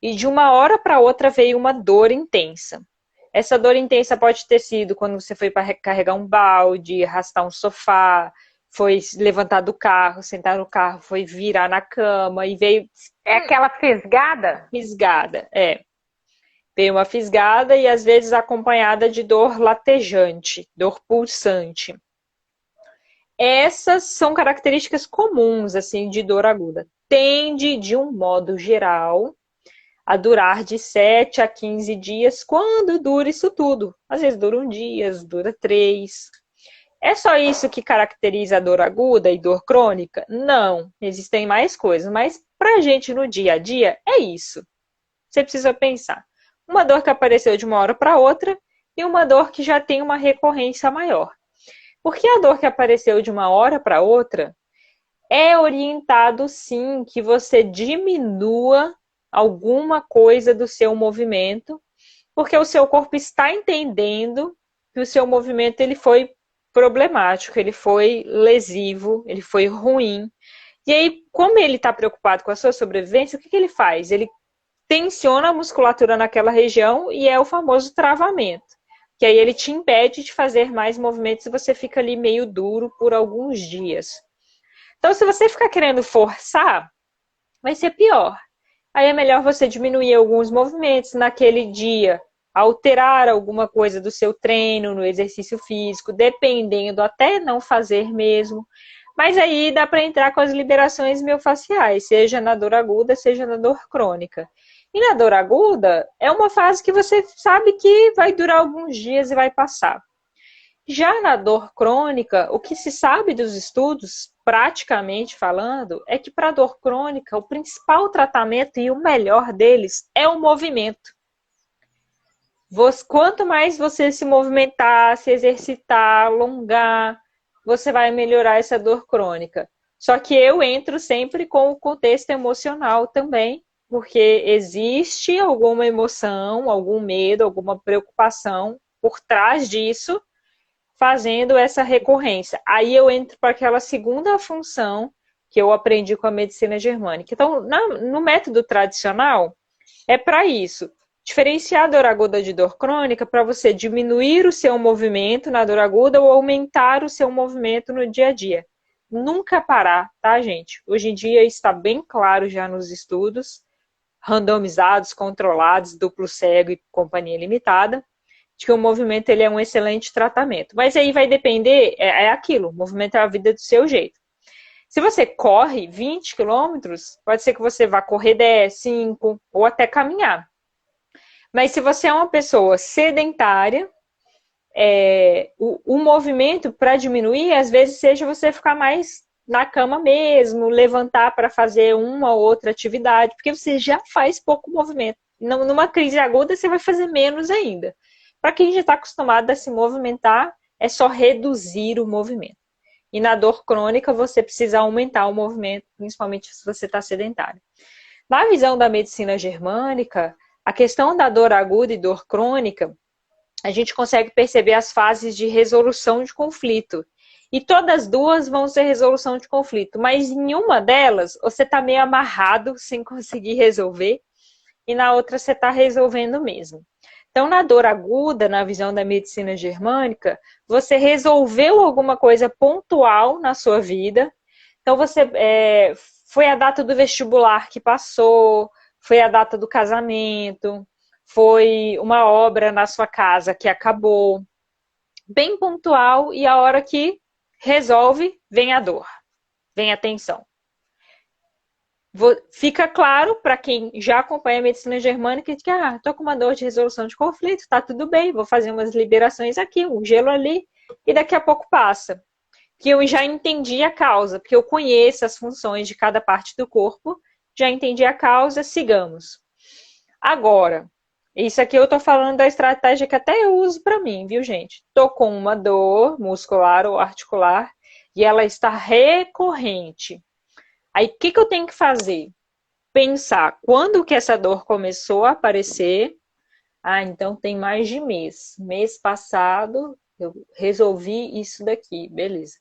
e de uma hora para outra veio uma dor intensa. Essa dor intensa pode ter sido quando você foi para carregar um balde, arrastar um sofá, foi levantar do carro, sentar no carro, foi virar na cama e veio É aquela fisgada? fisgada. Veio uma fisgada e às vezes acompanhada de dor latejante, dor pulsante. Essas são características comuns assim de dor aguda. Tende, de um modo geral, a durar de 7 a 15 dias, quando dura isso tudo. Às vezes dura um dia, às vezes dura 3. É só isso que caracteriza a dor aguda e dor crônica? Não, existem mais coisas, mas pra gente no dia a dia é isso. Você precisa pensar. Uma dor que apareceu de uma hora para outra e uma dor que já tem uma recorrência maior. Porque a dor que apareceu de uma hora para outra é orientado sim que você diminua alguma coisa do seu movimento, porque o seu corpo está entendendo que o seu movimento ele foi problemático, ele foi lesivo, ele foi ruim. E aí, como ele está preocupado com a sua sobrevivência, o que ele faz? Ele tensiona a musculatura naquela região e é o famoso travamento. Que aí ele te impede de fazer mais movimentos e você fica ali meio duro por alguns dias. Então, se você ficar querendo forçar, vai ser pior. Aí é melhor você diminuir alguns movimentos naquele dia, alterar alguma coisa do seu treino, no exercício físico, dependendo, até não fazer mesmo. Mas aí dá para entrar com as liberações miofasciais, seja na dor aguda, seja na dor crônica. E na dor aguda, é uma fase que você sabe que vai durar alguns dias e vai passar. Já na dor crônica, o que se sabe dos estudos, praticamente falando, é que para a dor crônica, o principal tratamento e o melhor deles é o movimento. Quanto mais você se movimentar, se exercitar, alongar, você vai melhorar essa dor crônica. Só que eu entro sempre com o contexto emocional também, porque existe alguma emoção, algum medo, alguma preocupação por trás disso, fazendo essa recorrência. Aí eu entro para aquela segunda função que eu aprendi com a medicina germânica. Então, no método tradicional, é para isso. Diferenciar a dor aguda de dor crônica para você diminuir o seu movimento na dor aguda ou aumentar o seu movimento no dia a dia. Nunca parar, tá, gente? Hoje em dia está bem claro já nos estudos, randomizados, controlados, duplo cego e companhia limitada, de que o movimento ele é um excelente tratamento. Mas aí vai depender, é aquilo, o movimento é a vida do seu jeito. Se você corre 20 quilômetros, pode ser que você vá correr 10, 5 ou até caminhar. Mas se você é uma pessoa sedentária, o movimento para diminuir, às vezes, seja você ficar mais na cama mesmo, levantar para fazer uma ou outra atividade, porque você já faz pouco movimento. Numa crise aguda, você vai fazer menos ainda. Para quem já está acostumado a se movimentar, é só reduzir o movimento. E na dor crônica, você precisa aumentar o movimento, principalmente se você está sedentário. Na visão da medicina germânica, a questão da dor aguda e dor crônica, a gente consegue perceber as fases de resolução de conflito. E todas duas vão ser resolução de conflito, mas em uma delas você está meio amarrado sem conseguir resolver, e na outra você está resolvendo mesmo. Então, na dor aguda, na visão da medicina germânica, você resolveu alguma coisa pontual na sua vida. Então, foi a data do vestibular que passou, foi a data do casamento, foi uma obra na sua casa que acabou, bem pontual, e a hora que resolve, vem a dor, vem a tensão. Fica claro para quem já acompanha a medicina germânica que tô com uma dor de resolução de conflito, tá tudo bem, vou fazer umas liberações aqui, um gelo ali, e daqui a pouco passa. Que eu já entendi a causa, porque eu conheço as funções de cada parte do corpo, já entendi a causa, sigamos. Agora, isso aqui eu tô falando da estratégia que até eu uso para mim, viu, gente? Tô com uma dor muscular ou articular e ela está recorrente. Aí, o que eu tenho que fazer? Pensar quando que essa dor começou a aparecer. Então tem mais de mês. Mês passado eu resolvi isso daqui, beleza.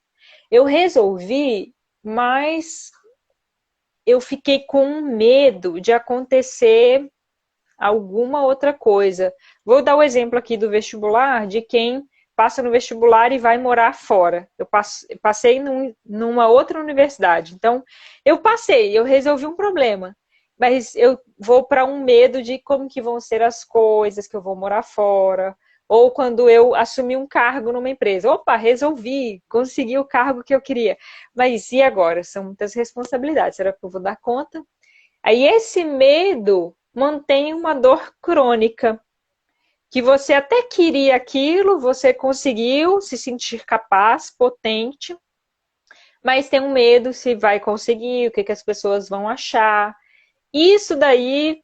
Eu resolvi, mas eu fiquei com medo de acontecer alguma outra coisa. Vou dar o exemplo aqui do vestibular de quem passa no vestibular e vai morar fora. Eu passei numa outra universidade. Então, eu resolvi um problema. Mas eu vou para um medo de como que vão ser as coisas, que eu vou morar fora. Ou quando eu assumi um cargo numa empresa. Opa, resolvi, consegui o cargo que eu queria. Mas e agora? São muitas responsabilidades. Será que eu vou dar conta? Aí esse medo mantém uma dor crônica, que você até queria aquilo, você conseguiu se sentir capaz, potente, mas tem um medo se vai conseguir, o que as pessoas vão achar. Isso daí,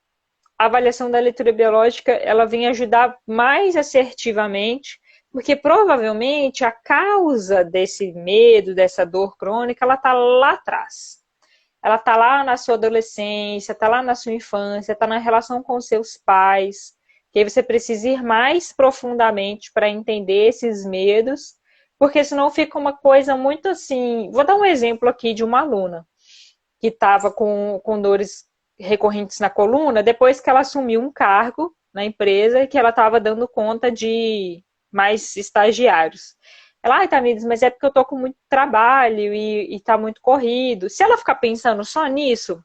a avaliação da leitura biológica, ela vem ajudar mais assertivamente, porque provavelmente a causa desse medo, dessa dor crônica, ela está lá atrás. Ela está lá na sua adolescência, está lá na sua infância, está na relação com seus pais, que aí você precisa ir mais profundamente para entender esses medos, porque senão fica uma coisa muito assim. Vou dar um exemplo aqui de uma aluna que estava com dores recorrentes na coluna, depois que ela assumiu um cargo na empresa e que ela estava dando conta de mais estagiários. Ela, Tamires, mas é porque eu tô com muito trabalho e tá muito corrido. Se ela ficar pensando só nisso,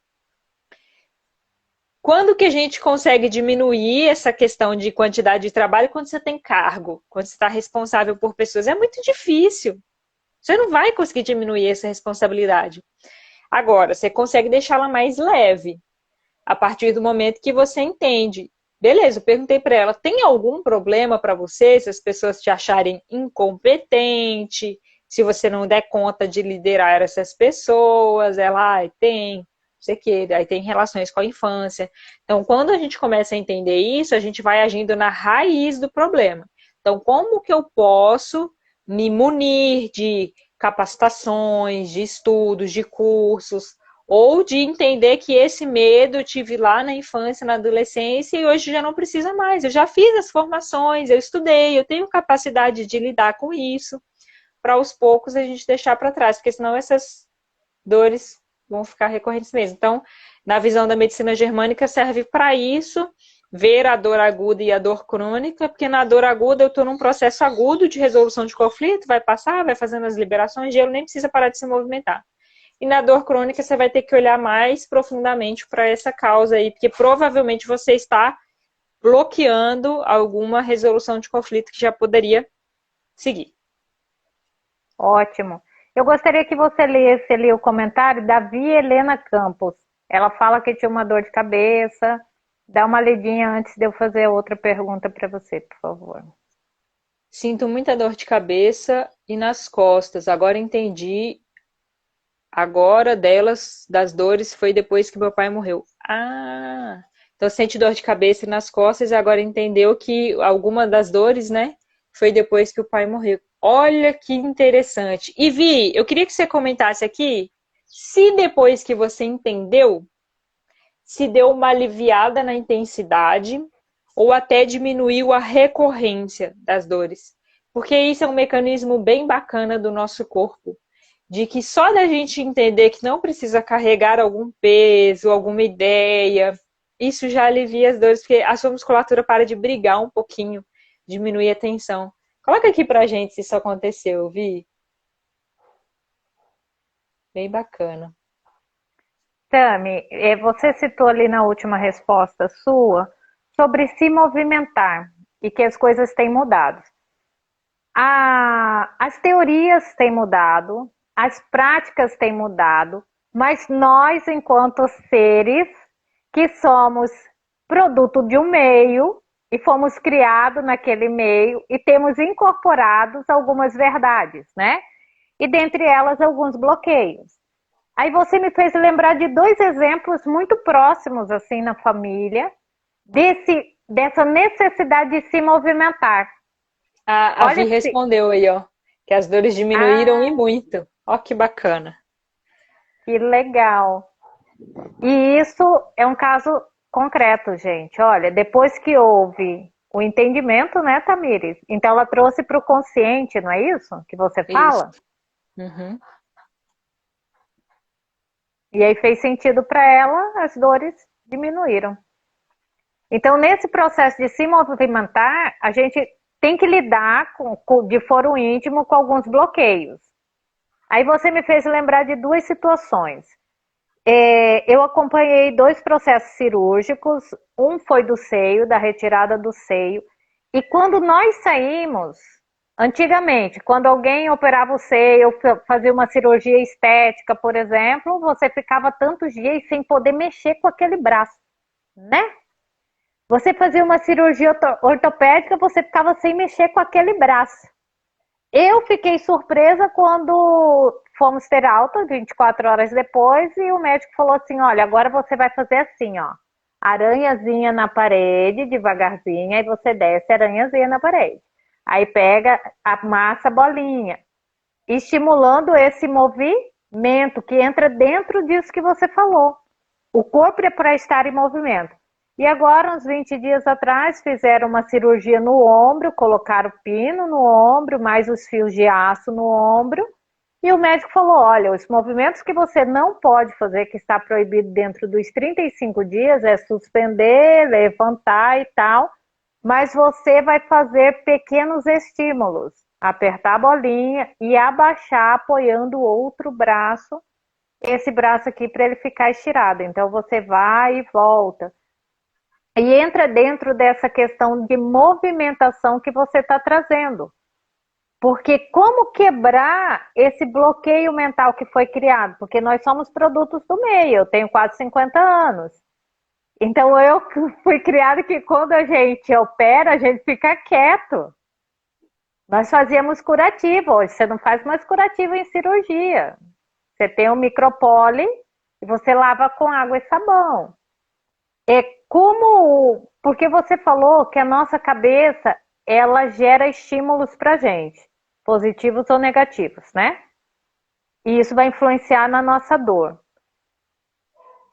quando que a gente consegue diminuir essa questão de quantidade de trabalho quando você tem cargo, quando você está responsável por pessoas? É muito difícil. Você não vai conseguir diminuir essa responsabilidade. Agora, você consegue deixá-la mais leve a partir do momento que você entende. Beleza, eu perguntei para ela, tem algum problema para você se as pessoas te acharem incompetente, se você não der conta de liderar essas pessoas? Ela, tem, não sei o quê, aí tem relações com a infância. Então, quando a gente começa a entender isso, a gente vai agindo na raiz do problema. Então, como que eu posso me munir de capacitações, de estudos, de cursos, ou de entender que esse medo eu tive lá na infância, na adolescência, e hoje já não precisa mais. Eu já fiz as formações, eu estudei, eu tenho capacidade de lidar com isso, para aos poucos a gente deixar para trás, porque senão essas dores vão ficar recorrentes mesmo. Então, na visão da medicina germânica, serve para isso, ver a dor aguda e a dor crônica, porque na dor aguda eu estou num processo agudo de resolução de conflito, vai passar, vai fazendo as liberações, e ele nem precisa parar de se movimentar. E na dor crônica você vai ter que olhar mais profundamente para essa causa aí, porque provavelmente você está bloqueando alguma resolução de conflito que já poderia seguir. Ótimo. Eu gostaria que você lesse ali o comentário da Via Helena Campos. Ela fala que tinha uma dor de cabeça. Dá uma lidinha antes de eu fazer outra pergunta para você, por favor. Sinto muita dor de cabeça e nas costas. Agora entendi. Agora das dores, foi depois que meu pai morreu. Então sente dor de cabeça e nas costas e agora entendeu que alguma das dores, né, foi depois que o pai morreu. Olha que interessante. E Vi, eu queria que você comentasse aqui se depois que você entendeu, se deu uma aliviada na intensidade ou até diminuiu a recorrência das dores. Porque isso é um mecanismo bem bacana do nosso corpo, de que só da gente entender que não precisa carregar algum peso, alguma ideia, isso já alivia as dores, porque a sua musculatura para de brigar um pouquinho, diminui a tensão. Coloca aqui pra gente se isso aconteceu, Vi. Bem bacana. Tami, você citou ali na última resposta sua sobre se movimentar e que as coisas têm mudado. As teorias têm mudado, as práticas têm mudado, mas nós, enquanto seres que somos produto de um meio e fomos criados naquele meio e temos incorporados algumas verdades, né? E dentre elas alguns bloqueios. Aí você me fez lembrar de dois exemplos muito próximos assim na família dessa necessidade de se movimentar. A Vi Olha que, respondeu aí, ó, que as dores diminuíram e muito. Ó, que bacana. que legal. E isso é um caso concreto, gente. Olha, depois que houve o entendimento, né, Tamires? Então ela trouxe para o consciente, não é isso que você Isso. fala? Uhum. E aí fez sentido para ela, as dores diminuíram. Então, nesse processo de se movimentar, a gente tem que lidar de foro íntimo com alguns bloqueios. Aí você me fez lembrar de duas situações. Eu acompanhei dois processos cirúrgicos, um foi do seio, da retirada do seio, e quando nós saímos, antigamente, quando alguém operava o seio, fazia uma cirurgia estética, por exemplo, você ficava tantos dias sem poder mexer com aquele braço, né? Você fazia uma cirurgia ortopédica, você ficava sem mexer com aquele braço. Eu fiquei surpresa quando fomos ter alta 24 horas depois e o médico falou assim, olha, agora você vai fazer assim, ó, aranhazinha na parede, devagarzinho, aí você desce a aranhazinha na parede. Aí pega, amassa a bolinha, estimulando esse movimento que entra dentro disso que você falou. O corpo é para estar em movimento. E agora, uns 20 dias atrás, fizeram uma cirurgia no ombro, colocaram pino no ombro, mais os fios de aço no ombro. E o médico falou, olha, os movimentos que você não pode fazer, que está proibido dentro dos 35 dias, é suspender, levantar e tal, mas você vai fazer pequenos estímulos, apertar a bolinha e abaixar apoiando o outro braço, esse braço aqui para ele ficar estirado. Então você vai e volta. E entra dentro dessa questão de movimentação que você está trazendo. Porque como quebrar esse bloqueio mental que foi criado? Porque nós somos produtos do meio, eu tenho quase 50 anos. Então eu fui criada que quando a gente opera, a gente fica quieto. Nós fazíamos curativo, hoje você não faz mais curativo em cirurgia. Você tem um micropole e você lava com água e sabão. Porque você falou que a nossa cabeça, ela gera estímulos pra gente, positivos ou negativos, né? E isso vai influenciar na nossa dor.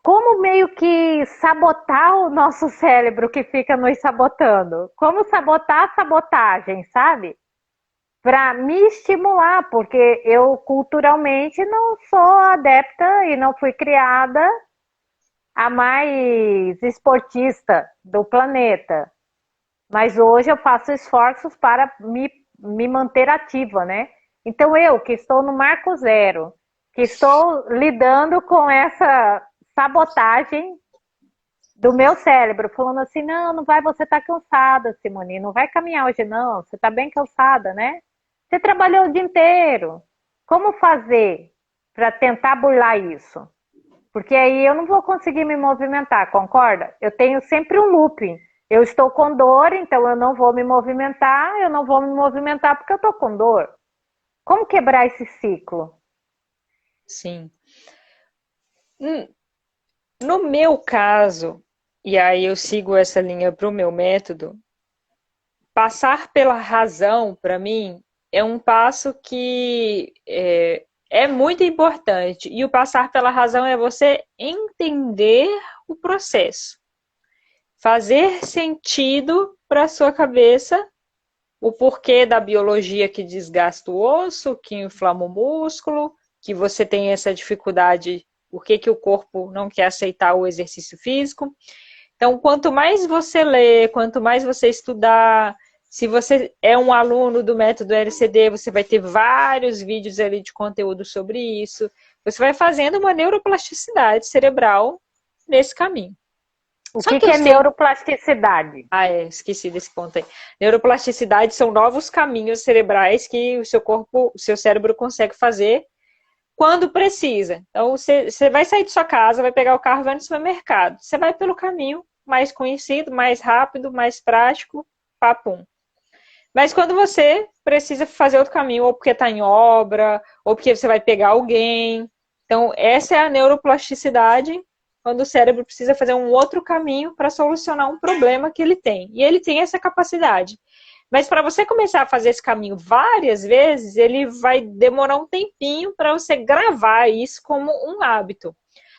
Como meio que sabotar o nosso cérebro que fica nos sabotando? Como sabotar a sabotagem, sabe? Para me estimular, porque eu culturalmente não sou adepta e não fui criada a mais esportista do planeta. Mas hoje eu faço esforços para me manter ativa, né? Então eu, que estou no marco zero, que estou lidando com essa sabotagem do meu cérebro, falando assim, não, não vai, você tá cansada, Simone, não vai caminhar hoje não, você tá bem cansada, né? Você trabalhou o dia inteiro. Como fazer para tentar burlar isso? Porque aí eu não vou conseguir me movimentar, concorda? Eu tenho sempre um looping. Eu estou com dor, então eu não vou me movimentar, eu não vou me movimentar porque eu estou com dor. Como quebrar esse ciclo? Sim. No meu caso, e aí eu sigo essa linha para o meu método, passar pela razão, para mim, é um passo que é muito importante. E o passar pela razão é você entender o processo. Fazer sentido para a sua cabeça o porquê da biologia que desgasta o osso, que inflama o músculo, que você tem essa dificuldade, por que o corpo não quer aceitar o exercício físico. Então, quanto mais você lê, quanto mais você estudar, se você é um aluno do método LCD, você vai ter vários vídeos ali de conteúdo sobre isso. Você vai fazendo uma neuroplasticidade cerebral nesse caminho. O Só que que que o é seu... neuroplasticidade? esqueci desse ponto aí. Neuroplasticidade são novos caminhos cerebrais que o seu corpo, o seu cérebro consegue fazer quando precisa. Então, você vai sair de sua casa, vai pegar o carro, vai no supermercado. Você vai pelo caminho mais conhecido, mais rápido, mais prático, papum. Mas quando você precisa fazer outro caminho, ou porque está em obra, ou porque você vai pegar alguém. Então, essa é a neuroplasticidade, quando o cérebro precisa fazer um outro caminho para solucionar um problema que ele tem. E ele tem essa capacidade. Mas para você começar a fazer esse caminho várias vezes, ele vai demorar um tempinho para você gravar isso como um hábito.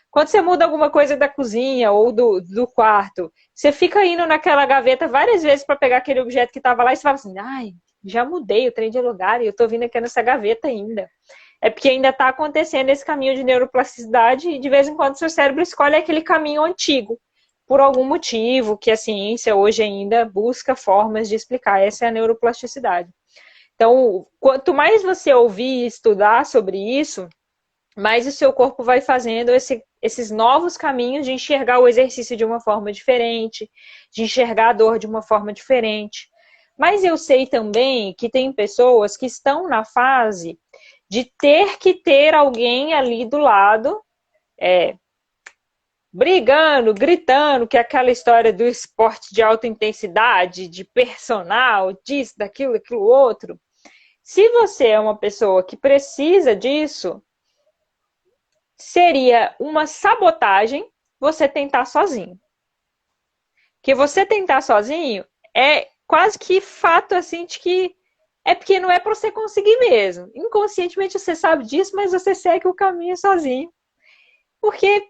Quando você muda alguma coisa da cozinha ou do quarto, você fica indo naquela gaveta várias vezes para pegar aquele objeto que estava lá e você fala assim, ai, já mudei o trem de lugar e eu estou vindo aqui nessa gaveta ainda. É porque ainda está acontecendo esse caminho de neuroplasticidade e de vez em quando seu cérebro escolhe aquele caminho antigo, por algum motivo que a ciência hoje ainda busca formas de explicar. Essa é a neuroplasticidade. Então, quanto mais você ouvir e estudar sobre isso, mais o seu corpo vai fazendo esses novos caminhos de enxergar o exercício de uma forma diferente, de enxergar a dor de uma forma diferente. Mas eu sei também que tem pessoas que estão na fase de ter que ter alguém ali do lado, brigando, gritando, que é aquela história do esporte de alta intensidade, de personal, disso, daquilo, daquilo outro. Se você é uma pessoa que precisa disso, seria uma sabotagem você tentar sozinho. Porque você tentar sozinho é quase que fato assim de que é porque não é para você conseguir mesmo. Inconscientemente você sabe disso, mas você segue o caminho sozinho. Porque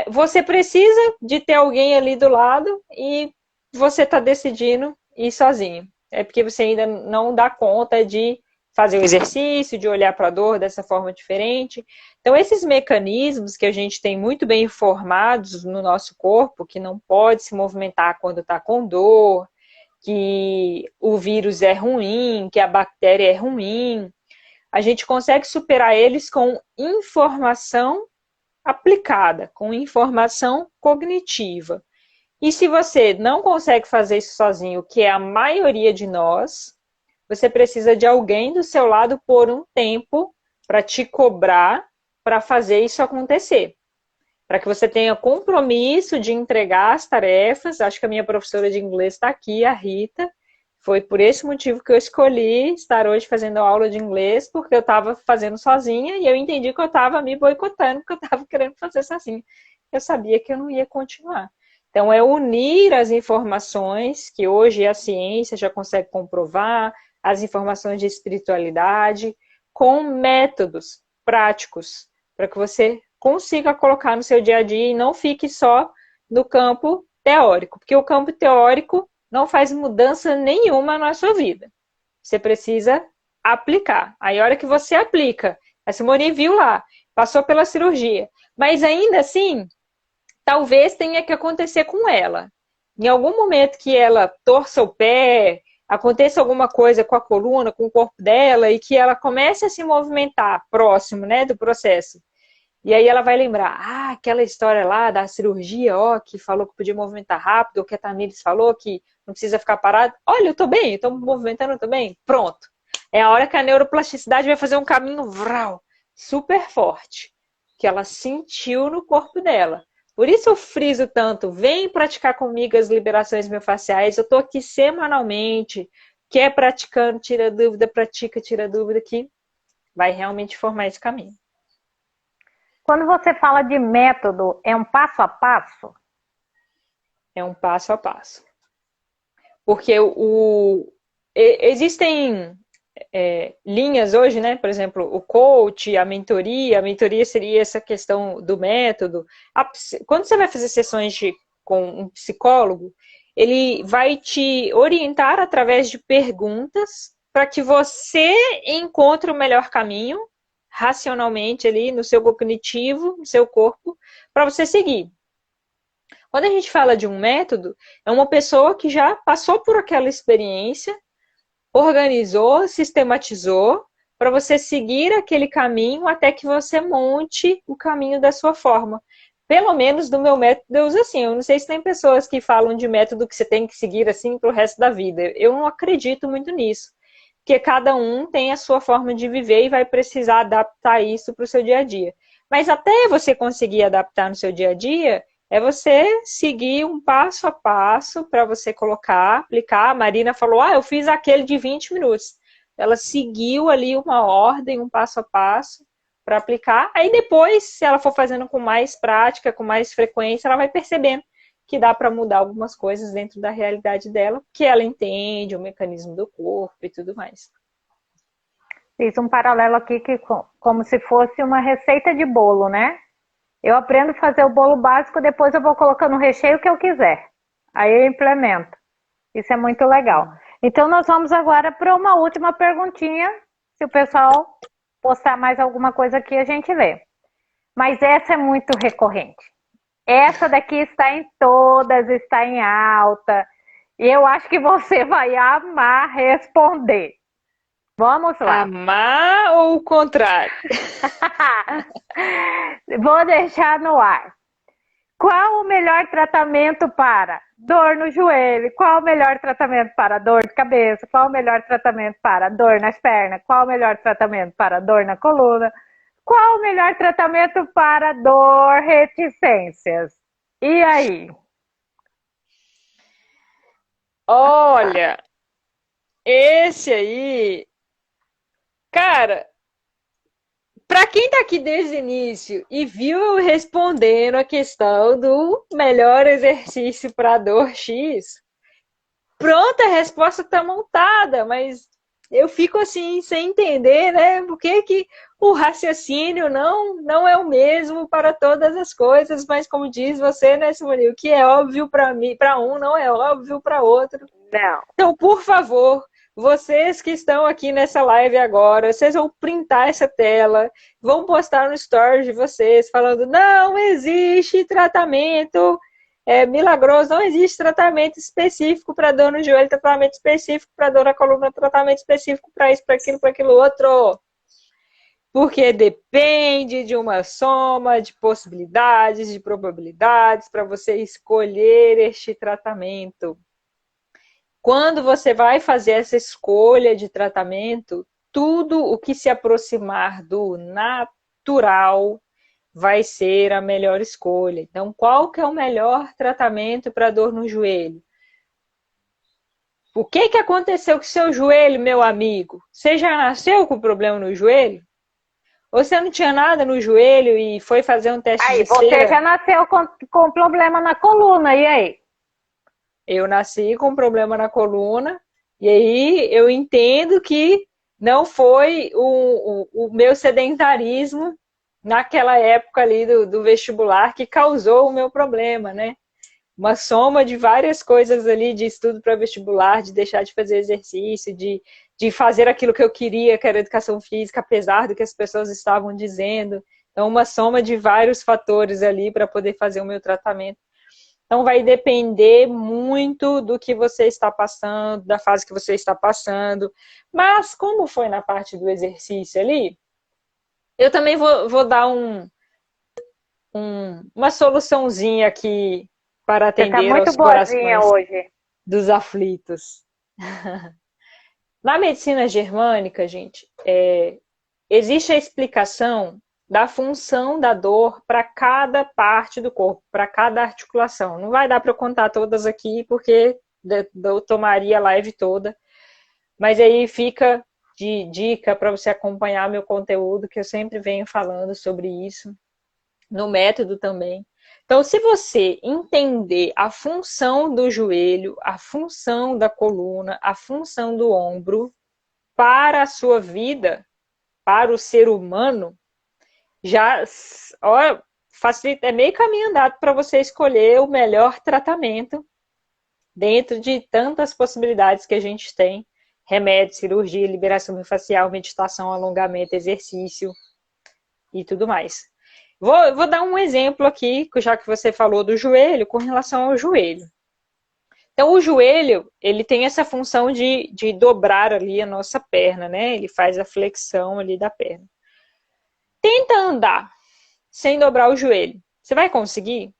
você precisa de ter alguém ali do lado e você está decidindo ir sozinho. É porque você ainda não dá conta de fazer o exercício, de olhar para a dor dessa forma diferente. Então, esses mecanismos que a gente tem muito bem informados no nosso corpo, que não pode se movimentar quando está com dor, que o vírus é ruim, que a bactéria é ruim, a gente consegue superar eles com informação aplicada, com informação cognitiva. E se você não consegue fazer isso sozinho, que é a maioria de nós, você precisa de alguém do seu lado por um tempo para te cobrar para fazer isso acontecer. Para que você tenha compromisso de entregar as tarefas. Acho que a minha professora de inglês está aqui, a Rita. Foi por esse motivo que eu escolhi estar hoje fazendo aula de inglês, porque eu estava fazendo sozinha e eu entendi que eu estava me boicotando, que eu estava querendo fazer sozinha. Eu sabia que eu não ia continuar. Então, é unir as informações que hoje a ciência já consegue comprovar, as informações de espiritualidade, com métodos práticos, para que você consiga colocar no seu dia a dia e não fique só no campo teórico, porque o campo teórico não faz mudança nenhuma na sua vida. Você precisa aplicar. Aí, a hora que você aplica, a Simone viu lá, passou pela cirurgia, mas ainda assim, talvez tenha que acontecer com ela. Em algum momento que ela torça o pé, aconteça alguma coisa com a coluna, com o corpo dela, e que ela comece a se movimentar próximo, né, do processo. E aí ela vai lembrar, aquela história lá da cirurgia, que falou que podia movimentar rápido, ou que a Tamires falou que não precisa ficar parado. Olha, eu tô bem, eu tô me movimentando, eu tô bem. Pronto. É a hora que a neuroplasticidade vai fazer um caminho vral, super forte, que ela sentiu no corpo dela. Por isso eu friso tanto, vem praticar comigo as liberações miofasciais, eu tô aqui semanalmente, quer praticando, tira dúvida, pratica, tira dúvida, que vai realmente formar esse caminho. Quando você fala de método, é um passo a passo? É um passo a passo. Porque existem linhas hoje, né? Por exemplo, o coach, a mentoria seria essa questão do método. Quando você vai fazer sessões com um psicólogo, ele vai te orientar através de perguntas para que você encontre o melhor caminho racionalmente ali no seu cognitivo, no seu corpo, para você seguir. Quando a gente fala de um método, é uma pessoa que já passou por aquela experiência, organizou, sistematizou, para você seguir aquele caminho até que você monte o caminho da sua forma. pelo menos do meu método, eu uso assim. Eu não sei se tem pessoas que falam de método que você tem que seguir assim pro resto da vida. Eu não acredito muito nisso. Porque cada um tem a sua forma de viver e vai precisar adaptar isso para o seu dia a dia. Mas até você conseguir adaptar no seu dia a dia, é você seguir um passo a passo para você colocar, aplicar. A Marina falou, eu fiz aquele de 20 minutos. Ela seguiu ali uma ordem, um passo a passo para aplicar. Aí depois, se ela for fazendo com mais prática, com mais frequência, ela vai percebendo que dá para mudar algumas coisas dentro da realidade dela, que ela entende o mecanismo do corpo e tudo mais. Fiz um paralelo aqui que como se fosse uma receita de bolo, né? Eu aprendo a fazer o bolo básico, depois eu vou colocando o recheio que eu quiser. Aí eu implemento. Isso é muito legal. Então nós vamos agora para uma última perguntinha. Se o pessoal postar mais alguma coisa aqui, a gente vê. Mas essa é muito recorrente. Essa daqui está em todas, está em alta. E eu acho que você vai amar responder. Vamos lá. Amar ou o contrário? Vou deixar no ar. Qual o melhor tratamento para dor no joelho? Qual o melhor tratamento para dor de cabeça? Qual o melhor tratamento para dor nas pernas? Qual o melhor tratamento para dor na coluna? Qual o melhor tratamento para dor reticências? E aí? Olha, esse aí, cara, para quem tá aqui desde o início e viu eu respondendo a questão do melhor exercício para dor X, pronta, a resposta tá montada, mas eu fico assim sem entender, né? Por que o raciocínio não é o mesmo para todas as coisas, mas como diz você, né, Simone, o que é óbvio para mim, para um não é óbvio para outro. Não. Então, por favor, vocês que estão aqui nessa live agora, vocês vão printar essa tela, vão postar no story de vocês falando: não existe tratamento milagroso, não existe tratamento específico para dor no joelho, tratamento específico para dor na coluna, tratamento específico para isso, para aquilo outro. Porque depende de uma soma de possibilidades, de probabilidades para você escolher este tratamento. Quando você vai fazer essa escolha de tratamento, tudo o que se aproximar do natural vai ser a melhor escolha. Então, qual que é o melhor tratamento para dor no joelho? O que aconteceu com o seu joelho, meu amigo? Você já nasceu com problema no joelho? Ou você não tinha nada no joelho e foi fazer um teste Aí, de cera? você já nasceu com problema na coluna, e aí? Eu nasci com problema na coluna, e aí eu entendo que não foi o meu sedentarismo naquela época ali do vestibular que causou o meu problema, né? Uma soma de várias coisas ali de estudo para vestibular, de deixar de fazer exercício, de fazer aquilo que eu queria, que era educação física, apesar do que as pessoas estavam dizendo. Então, uma soma de vários fatores ali para poder fazer o meu tratamento. Então, vai depender muito do que você está passando, da fase que você está passando. Mas, como foi na parte do exercício ali, eu também vou dar uma soluçãozinha aqui para Você está atender muito aos boazinha corações hoje. dos aflitos. Na medicina germânica, gente, existe a explicação da função da dor para cada parte do corpo, para cada articulação. Não vai dar para eu contar todas aqui, porque eu tomaria a live toda. Mas aí fica de dica para você acompanhar meu conteúdo, que eu sempre venho falando sobre isso, no método também. Então, se você entender a função do joelho, a função da coluna, a função do ombro para a sua vida, para o ser humano, já facilita, é meio caminho andado para você escolher o melhor tratamento dentro de tantas possibilidades que a gente tem: remédio, cirurgia, liberação miofascial, meditação, alongamento, exercício e tudo mais. Vou dar um exemplo aqui, já que você falou do joelho, com relação ao joelho. Então, o joelho, ele tem essa função de dobrar ali a nossa perna, né? Ele faz a flexão ali da perna. Tenta andar sem dobrar o joelho. Você vai conseguir?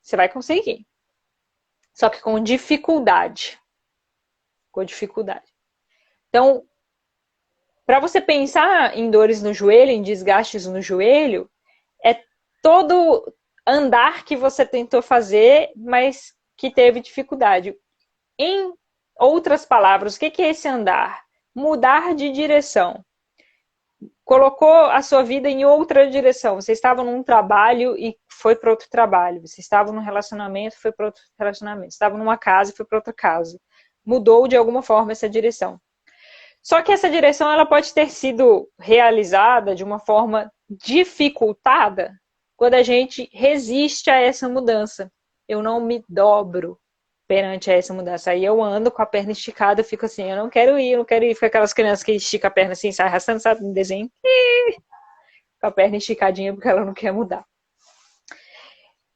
Você vai conseguir. Só que com dificuldade. Com dificuldade. Então, para você pensar em dores no joelho, em desgastes no joelho, é todo andar que você tentou fazer, mas que teve dificuldade. Em outras palavras, o que é esse andar? Mudar de direção. Colocou a sua vida em outra direção. Você estava num trabalho e foi para outro trabalho. Você estava num relacionamento e foi para outro relacionamento. Você estava numa casa e foi para outra casa. Mudou de alguma forma essa direção. Só que essa direção ela pode ter sido realizada de uma forma dificultada quando a gente resiste a essa mudança. Eu não me dobro perante essa mudança. Aí eu ando com a perna esticada, eu fico assim, eu não quero ir, eu não quero ir. Fica aquelas crianças que esticam a perna assim, sai arrastando, sabe, no desenho. Com a perna esticadinha porque ela não quer mudar.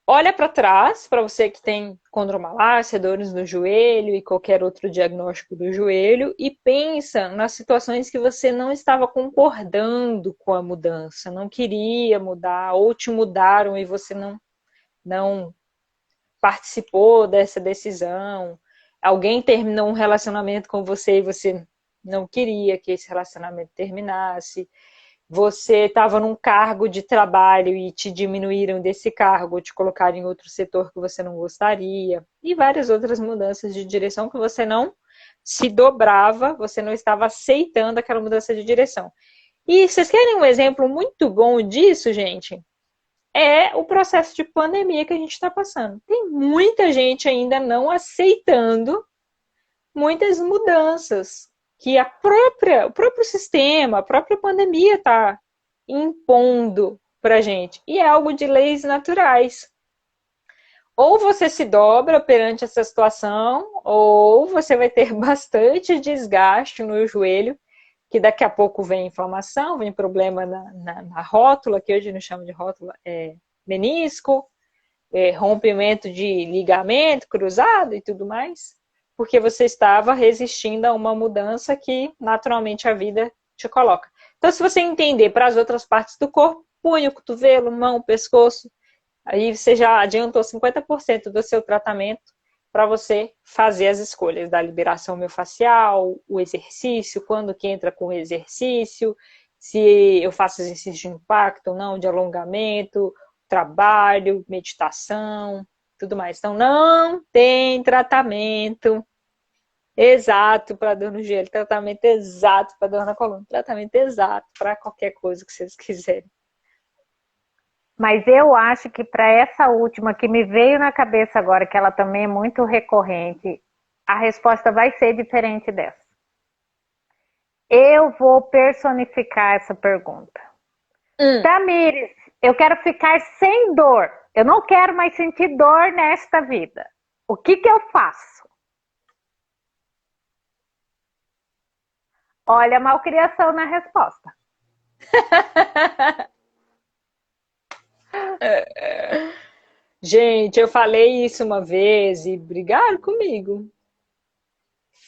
Olha para trás, para você que tem condromalácia, dores no joelho e qualquer outro diagnóstico do joelho, e pensa nas situações que você não estava concordando com a mudança, não queria mudar, ou te mudaram e você não participou dessa decisão. Alguém terminou um relacionamento com você e você não queria que esse relacionamento terminasse. Você estava num cargo de trabalho e te diminuíram desse cargo, te colocaram em outro setor que você não gostaria, e várias outras mudanças de direção que você não se dobrava, você não estava aceitando aquela mudança de direção. E vocês querem um exemplo muito bom disso, gente? É o processo de pandemia que a gente está passando. Tem muita gente ainda não aceitando muitas mudanças que o próprio sistema, a própria pandemia está impondo para a gente. E é algo de leis naturais. Ou você se dobra perante essa situação, ou você vai ter bastante desgaste no joelho, que daqui a pouco vem inflamação, vem problema na rótula, que hoje não chama de rótula, é menisco, rompimento de ligamento cruzado e tudo mais, porque você estava resistindo a uma mudança que naturalmente a vida te coloca. Então, se você entender para as outras partes do corpo, punho, cotovelo, mão, pescoço, aí você já adiantou 50% do seu tratamento para você fazer as escolhas da liberação miofascial, o exercício, quando que entra com o exercício, se eu faço exercício de impacto ou não, de alongamento, trabalho, meditação, tudo mais. Então, não tem tratamento exato para dor no joelho, tratamento exato para dor na coluna, tratamento exato para qualquer coisa que vocês quiserem. Mas eu acho que para essa última que me veio na cabeça agora, que ela também é muito recorrente, a resposta vai ser diferente dessa. Eu vou personificar essa pergunta. Tamires, eu quero ficar sem dor. Eu não quero mais sentir dor nesta vida. O que eu faço? Olha a malcriação na resposta. Gente, eu falei isso uma vez e brigaram comigo.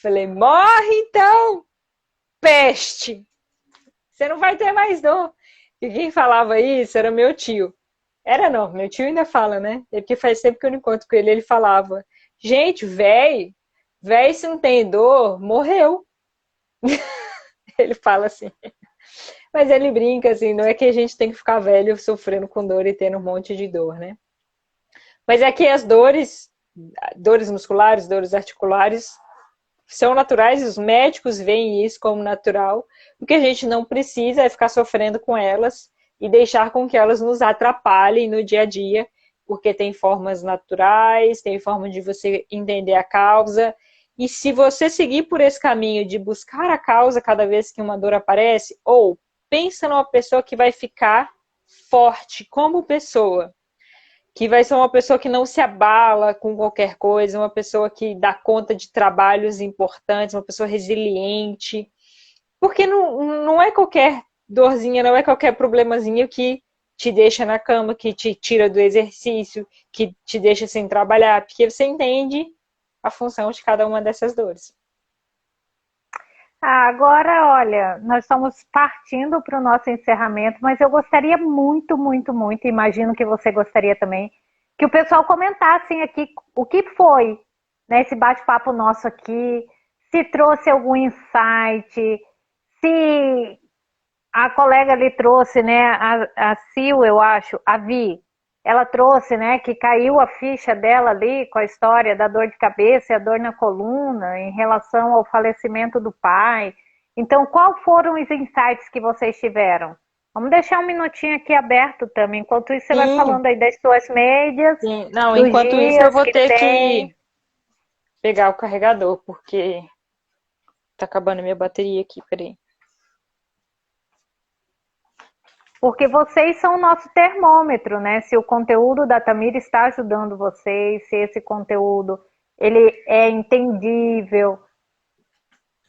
Falei, morre então, peste! Você não vai ter mais dor. E quem falava isso era meu tio. Era não, meu tio ainda fala, né? É porque faz tempo que eu não encontro com ele, ele falava, gente, véi se não tem dor, morreu. Ele fala assim. Mas ele brinca assim, não é que a gente tem que ficar velho sofrendo com dor e tendo um monte de dor, né? Mas é que as dores musculares, dores articulares, são naturais, e os médicos veem isso como natural. O que a gente não precisa é ficar sofrendo com elas e deixar com que elas nos atrapalhem no dia a dia, porque tem formas naturais, tem forma de você entender a causa. E se você seguir por esse caminho de buscar a causa cada vez que uma dor aparece, ou pensa numa pessoa que vai ficar forte como pessoa, que vai ser uma pessoa que não se abala com qualquer coisa, uma pessoa que dá conta de trabalhos importantes, uma pessoa resiliente, porque não é qualquer dorzinha, não é qualquer problemazinho que te deixa na cama, que te tira do exercício, que te deixa sem trabalhar, porque você entende a função de cada uma dessas dores. Agora, olha, nós estamos partindo para o nosso encerramento, mas eu gostaria muito, muito, muito, imagino que você gostaria também, que o pessoal comentasse aqui o que foi, né, esse bate-papo nosso aqui, se trouxe algum insight, se a colega ali trouxe, né, a Sil, eu acho, a Vi, ela trouxe, né, que caiu a ficha dela ali com a história da dor de cabeça e a dor na coluna em relação ao falecimento do pai. Então, qual foram os insights que vocês tiveram? Vamos deixar um minutinho aqui aberto também. Enquanto isso, você vai Sim, falando aí das suas mídias, sim. Não, dos enquanto isso eu dias vou que ter tem. que pegar o carregador, porque tá acabando a minha bateria aqui, peraí. Porque vocês são o nosso termômetro, né? Se o conteúdo da Tamira está ajudando vocês, se esse conteúdo ele é entendível,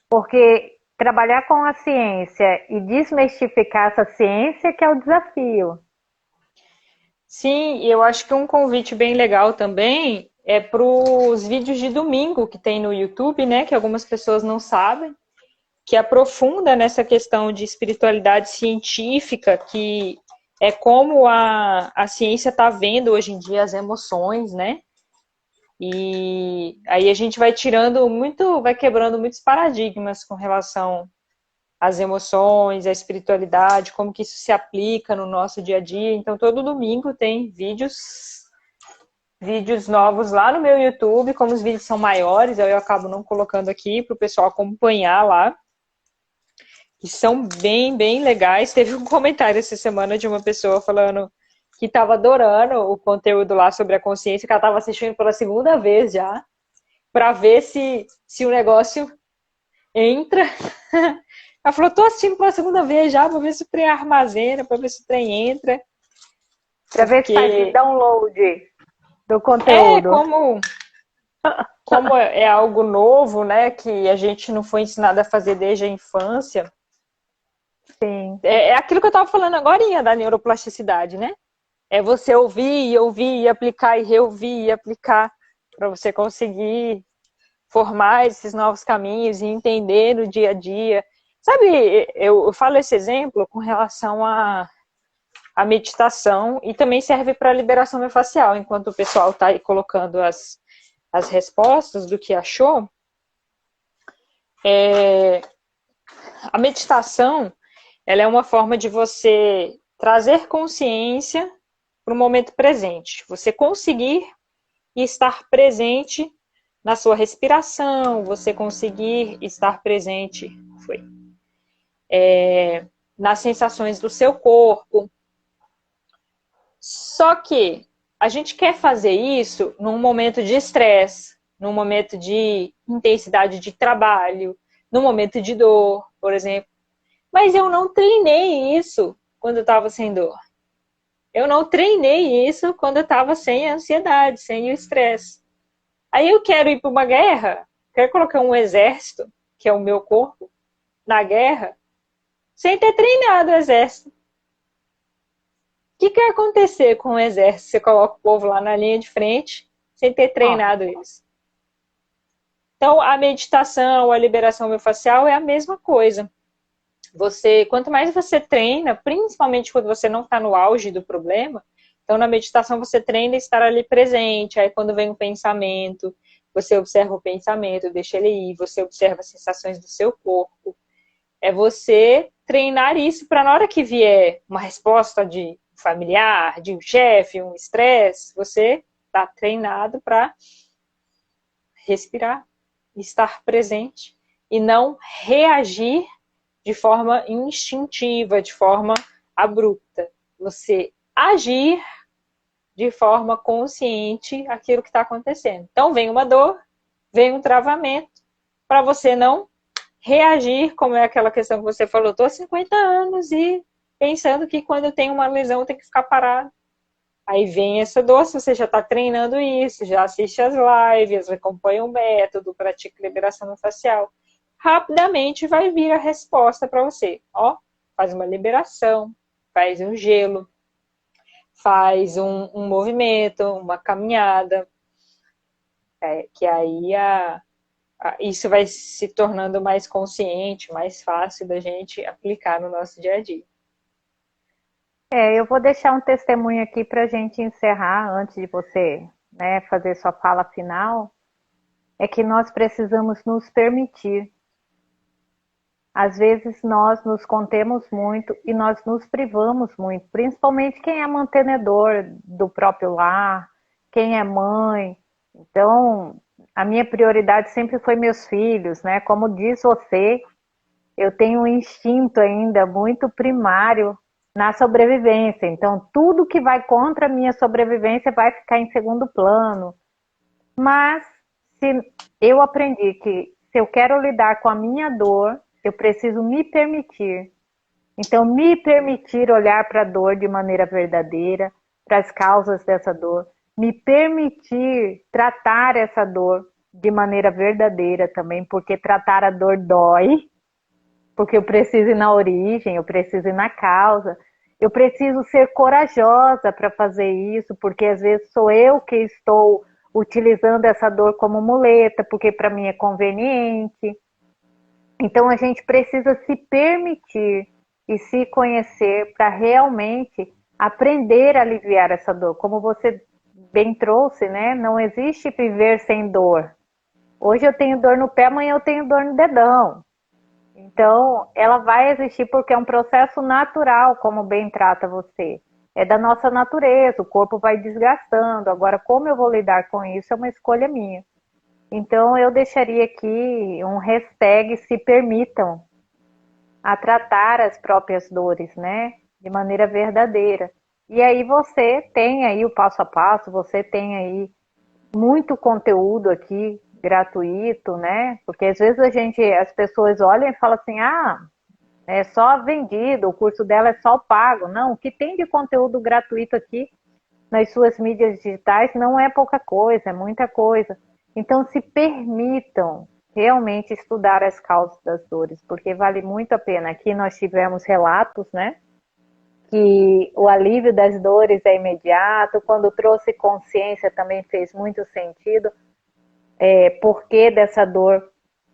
porque trabalhar com a ciência e desmistificar essa ciência que é o desafio. Sim, e eu acho que um convite bem legal também é para os vídeos de domingo que tem no YouTube, né? Que algumas pessoas não sabem, que aprofunda nessa questão de espiritualidade científica, que é como a ciência está vendo hoje em dia as emoções, né? E aí a gente vai tirando muito, vai quebrando muitos paradigmas com relação às emoções, à espiritualidade, como que isso se aplica no nosso dia a dia. Então todo domingo tem vídeos novos lá no meu YouTube, como os vídeos são maiores, eu acabo não colocando aqui para o pessoal acompanhar lá, que são bem, bem legais. Teve um comentário essa semana de uma pessoa falando que estava adorando o conteúdo lá sobre a consciência, que ela estava assistindo pela segunda vez já, para ver se o negócio entra. Ela falou, tô assistindo pela segunda vez já, para ver se o trem armazena, para ver se o trem entra. Para ver se faz Porque download do é conteúdo. como é algo novo, né, que a gente não foi ensinado a fazer desde a infância. Sim. É aquilo que eu estava falando agora da neuroplasticidade, né? É você ouvir e aplicar e reouvir e aplicar para você conseguir formar esses novos caminhos e entender no dia a dia. Sabe, eu falo esse exemplo com relação à meditação e também serve para a liberação miofascial, enquanto o pessoal está aí colocando as respostas do que achou. A meditação, ela é uma forma de você trazer consciência para o momento presente. Você conseguir estar presente na sua respiração, você conseguir estar presente nas sensações do seu corpo. Só que a gente quer fazer isso num momento de estresse, num momento de intensidade de trabalho, num momento de dor, por exemplo. Mas eu não treinei isso quando eu estava sem dor. Eu não treinei isso quando eu estava sem a ansiedade, sem o estresse. Aí eu quero ir para uma guerra, quero colocar um exército, que é o meu corpo, na guerra, sem ter treinado o exército. O que vai acontecer com o exército? Você coloca o povo lá na linha de frente, sem ter treinado isso. Então, a meditação, a liberação miofascial é a mesma coisa. Quanto mais você treina, principalmente quando você não está no auge do problema, então na meditação você treina estar ali presente, aí quando vem um pensamento, você observa o pensamento, deixa ele ir, você observa as sensações do seu corpo. É você treinar isso para na hora que vier uma resposta de um familiar, de um chefe, um estresse, você está treinado para respirar, estar presente e não reagir de forma instintiva, de forma abrupta. Você agir de forma consciente aquilo que está acontecendo. Então, vem uma dor, vem um travamento, para você não reagir, como é aquela questão que você falou, estou há 50 anos e pensando que quando eu tenho uma lesão eu tenho que ficar parado. Aí vem essa dor, se você já está treinando isso, já assiste as lives, acompanha o método, pratica liberação facial, rapidamente vai vir a resposta para você. Ó, faz uma liberação, faz um gelo, faz um movimento, uma caminhada, que aí a isso vai se tornando mais consciente, mais fácil da gente aplicar no nosso dia a dia. Eu vou deixar um testemunho aqui para a gente encerrar, antes de você, né, fazer sua fala final. É que nós precisamos nos permitir. Às vezes nós nos contemos muito e nós nos privamos muito, principalmente quem é mantenedor do próprio lar, quem é mãe. Então, a minha prioridade sempre foi meus filhos, né? Como diz você, eu tenho um instinto ainda muito primário na sobrevivência. Então, tudo que vai contra a minha sobrevivência vai ficar em segundo plano. Mas se eu aprendi que se eu quero lidar com a minha dor, eu preciso me permitir. Então, me permitir olhar para a dor de maneira verdadeira, para as causas dessa dor, me permitir tratar essa dor de maneira verdadeira também, porque tratar a dor dói, porque eu preciso ir na origem, eu preciso ir na causa, eu preciso ser corajosa para fazer isso, porque às vezes sou eu que estou utilizando essa dor como muleta, porque para mim é conveniente. Então a gente precisa se permitir e se conhecer para realmente aprender a aliviar essa dor. Como você bem trouxe, né? Não existe viver sem dor. Hoje eu tenho dor no pé, amanhã eu tenho dor no dedão. Então, ela vai existir porque é um processo natural, como bem trata você. É da nossa natureza, o corpo vai desgastando. Agora, como eu vou lidar com isso é uma escolha minha. Então, eu deixaria aqui um hashtag se permitam a tratar as próprias dores, né? De maneira verdadeira. E aí você tem aí o passo a passo, você tem aí muito conteúdo aqui gratuito, né? Porque às vezes as pessoas olham e falam assim, é só vendido, o curso dela é só pago. Não, o que tem de conteúdo gratuito aqui nas suas mídias digitais não é pouca coisa, é muita coisa. Então se permitam realmente estudar as causas das dores, porque vale muito a pena. Aqui nós tivemos relatos, né? Que o alívio das dores é imediato, quando trouxe consciência também fez muito sentido, porquê dessa dor,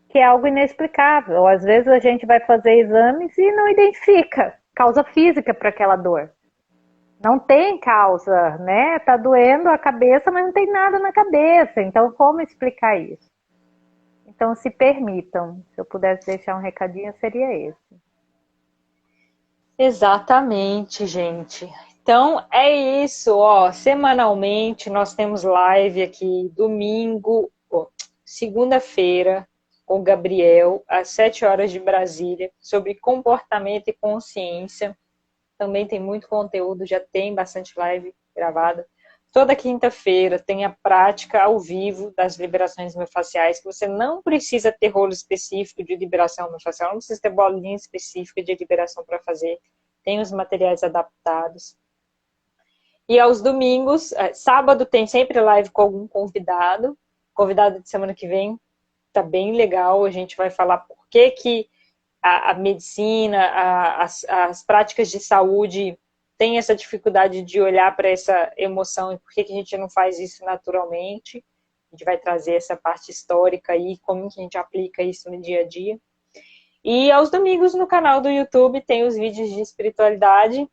que é algo inexplicável. Às vezes a gente vai fazer exames e não identifica causa física para aquela dor. Não tem causa, né? Tá doendo a cabeça, mas não tem nada na cabeça. Então, como explicar isso? Então, se permitam. Se eu pudesse deixar um recadinho, seria esse. Exatamente, gente. Então é isso, ó. Semanalmente nós temos live aqui domingo, segunda-feira, com o Gabriel, às 7 horas de Brasília, sobre comportamento e consciência. Também tem muito conteúdo, já tem bastante live gravada. Toda quinta-feira tem a prática ao vivo das liberações miofasciais, que você não precisa ter rolo específico de liberação miofascial, não precisa ter bolinha específica de liberação para fazer. Tem os materiais adaptados. E aos domingos, sábado tem sempre live com algum convidado. Convidado de semana que vem tá bem legal. A gente vai falar por que a medicina, as práticas de saúde têm essa dificuldade de olhar para essa emoção e por que a gente não faz isso naturalmente. A gente vai trazer essa parte histórica aí, como que a gente aplica isso no dia a dia. E aos domingos no canal do YouTube tem os vídeos de espiritualidade.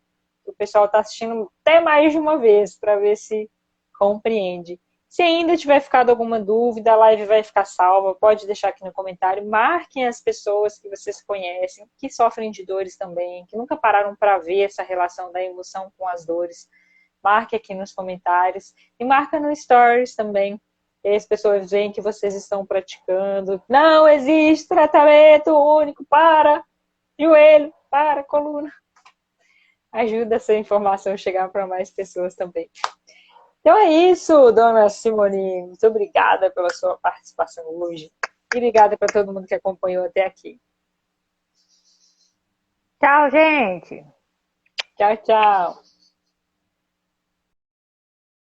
O pessoal está assistindo até mais de uma vez para ver se compreende. Se ainda tiver ficado alguma dúvida, a live vai ficar salva. Pode deixar aqui no comentário. Marquem as pessoas que vocês conhecem, que sofrem de dores também, que nunca pararam para ver essa relação da emoção com as dores. Marque aqui nos comentários. E marca no Stories também. E as pessoas veem que vocês estão praticando. Não existe tratamento único para joelho, para coluna. Ajuda essa informação a chegar para mais pessoas também. Então é isso, dona Simone. Muito obrigada pela sua participação hoje. E obrigada para todo mundo que acompanhou até aqui. Tchau, gente! Tchau, tchau!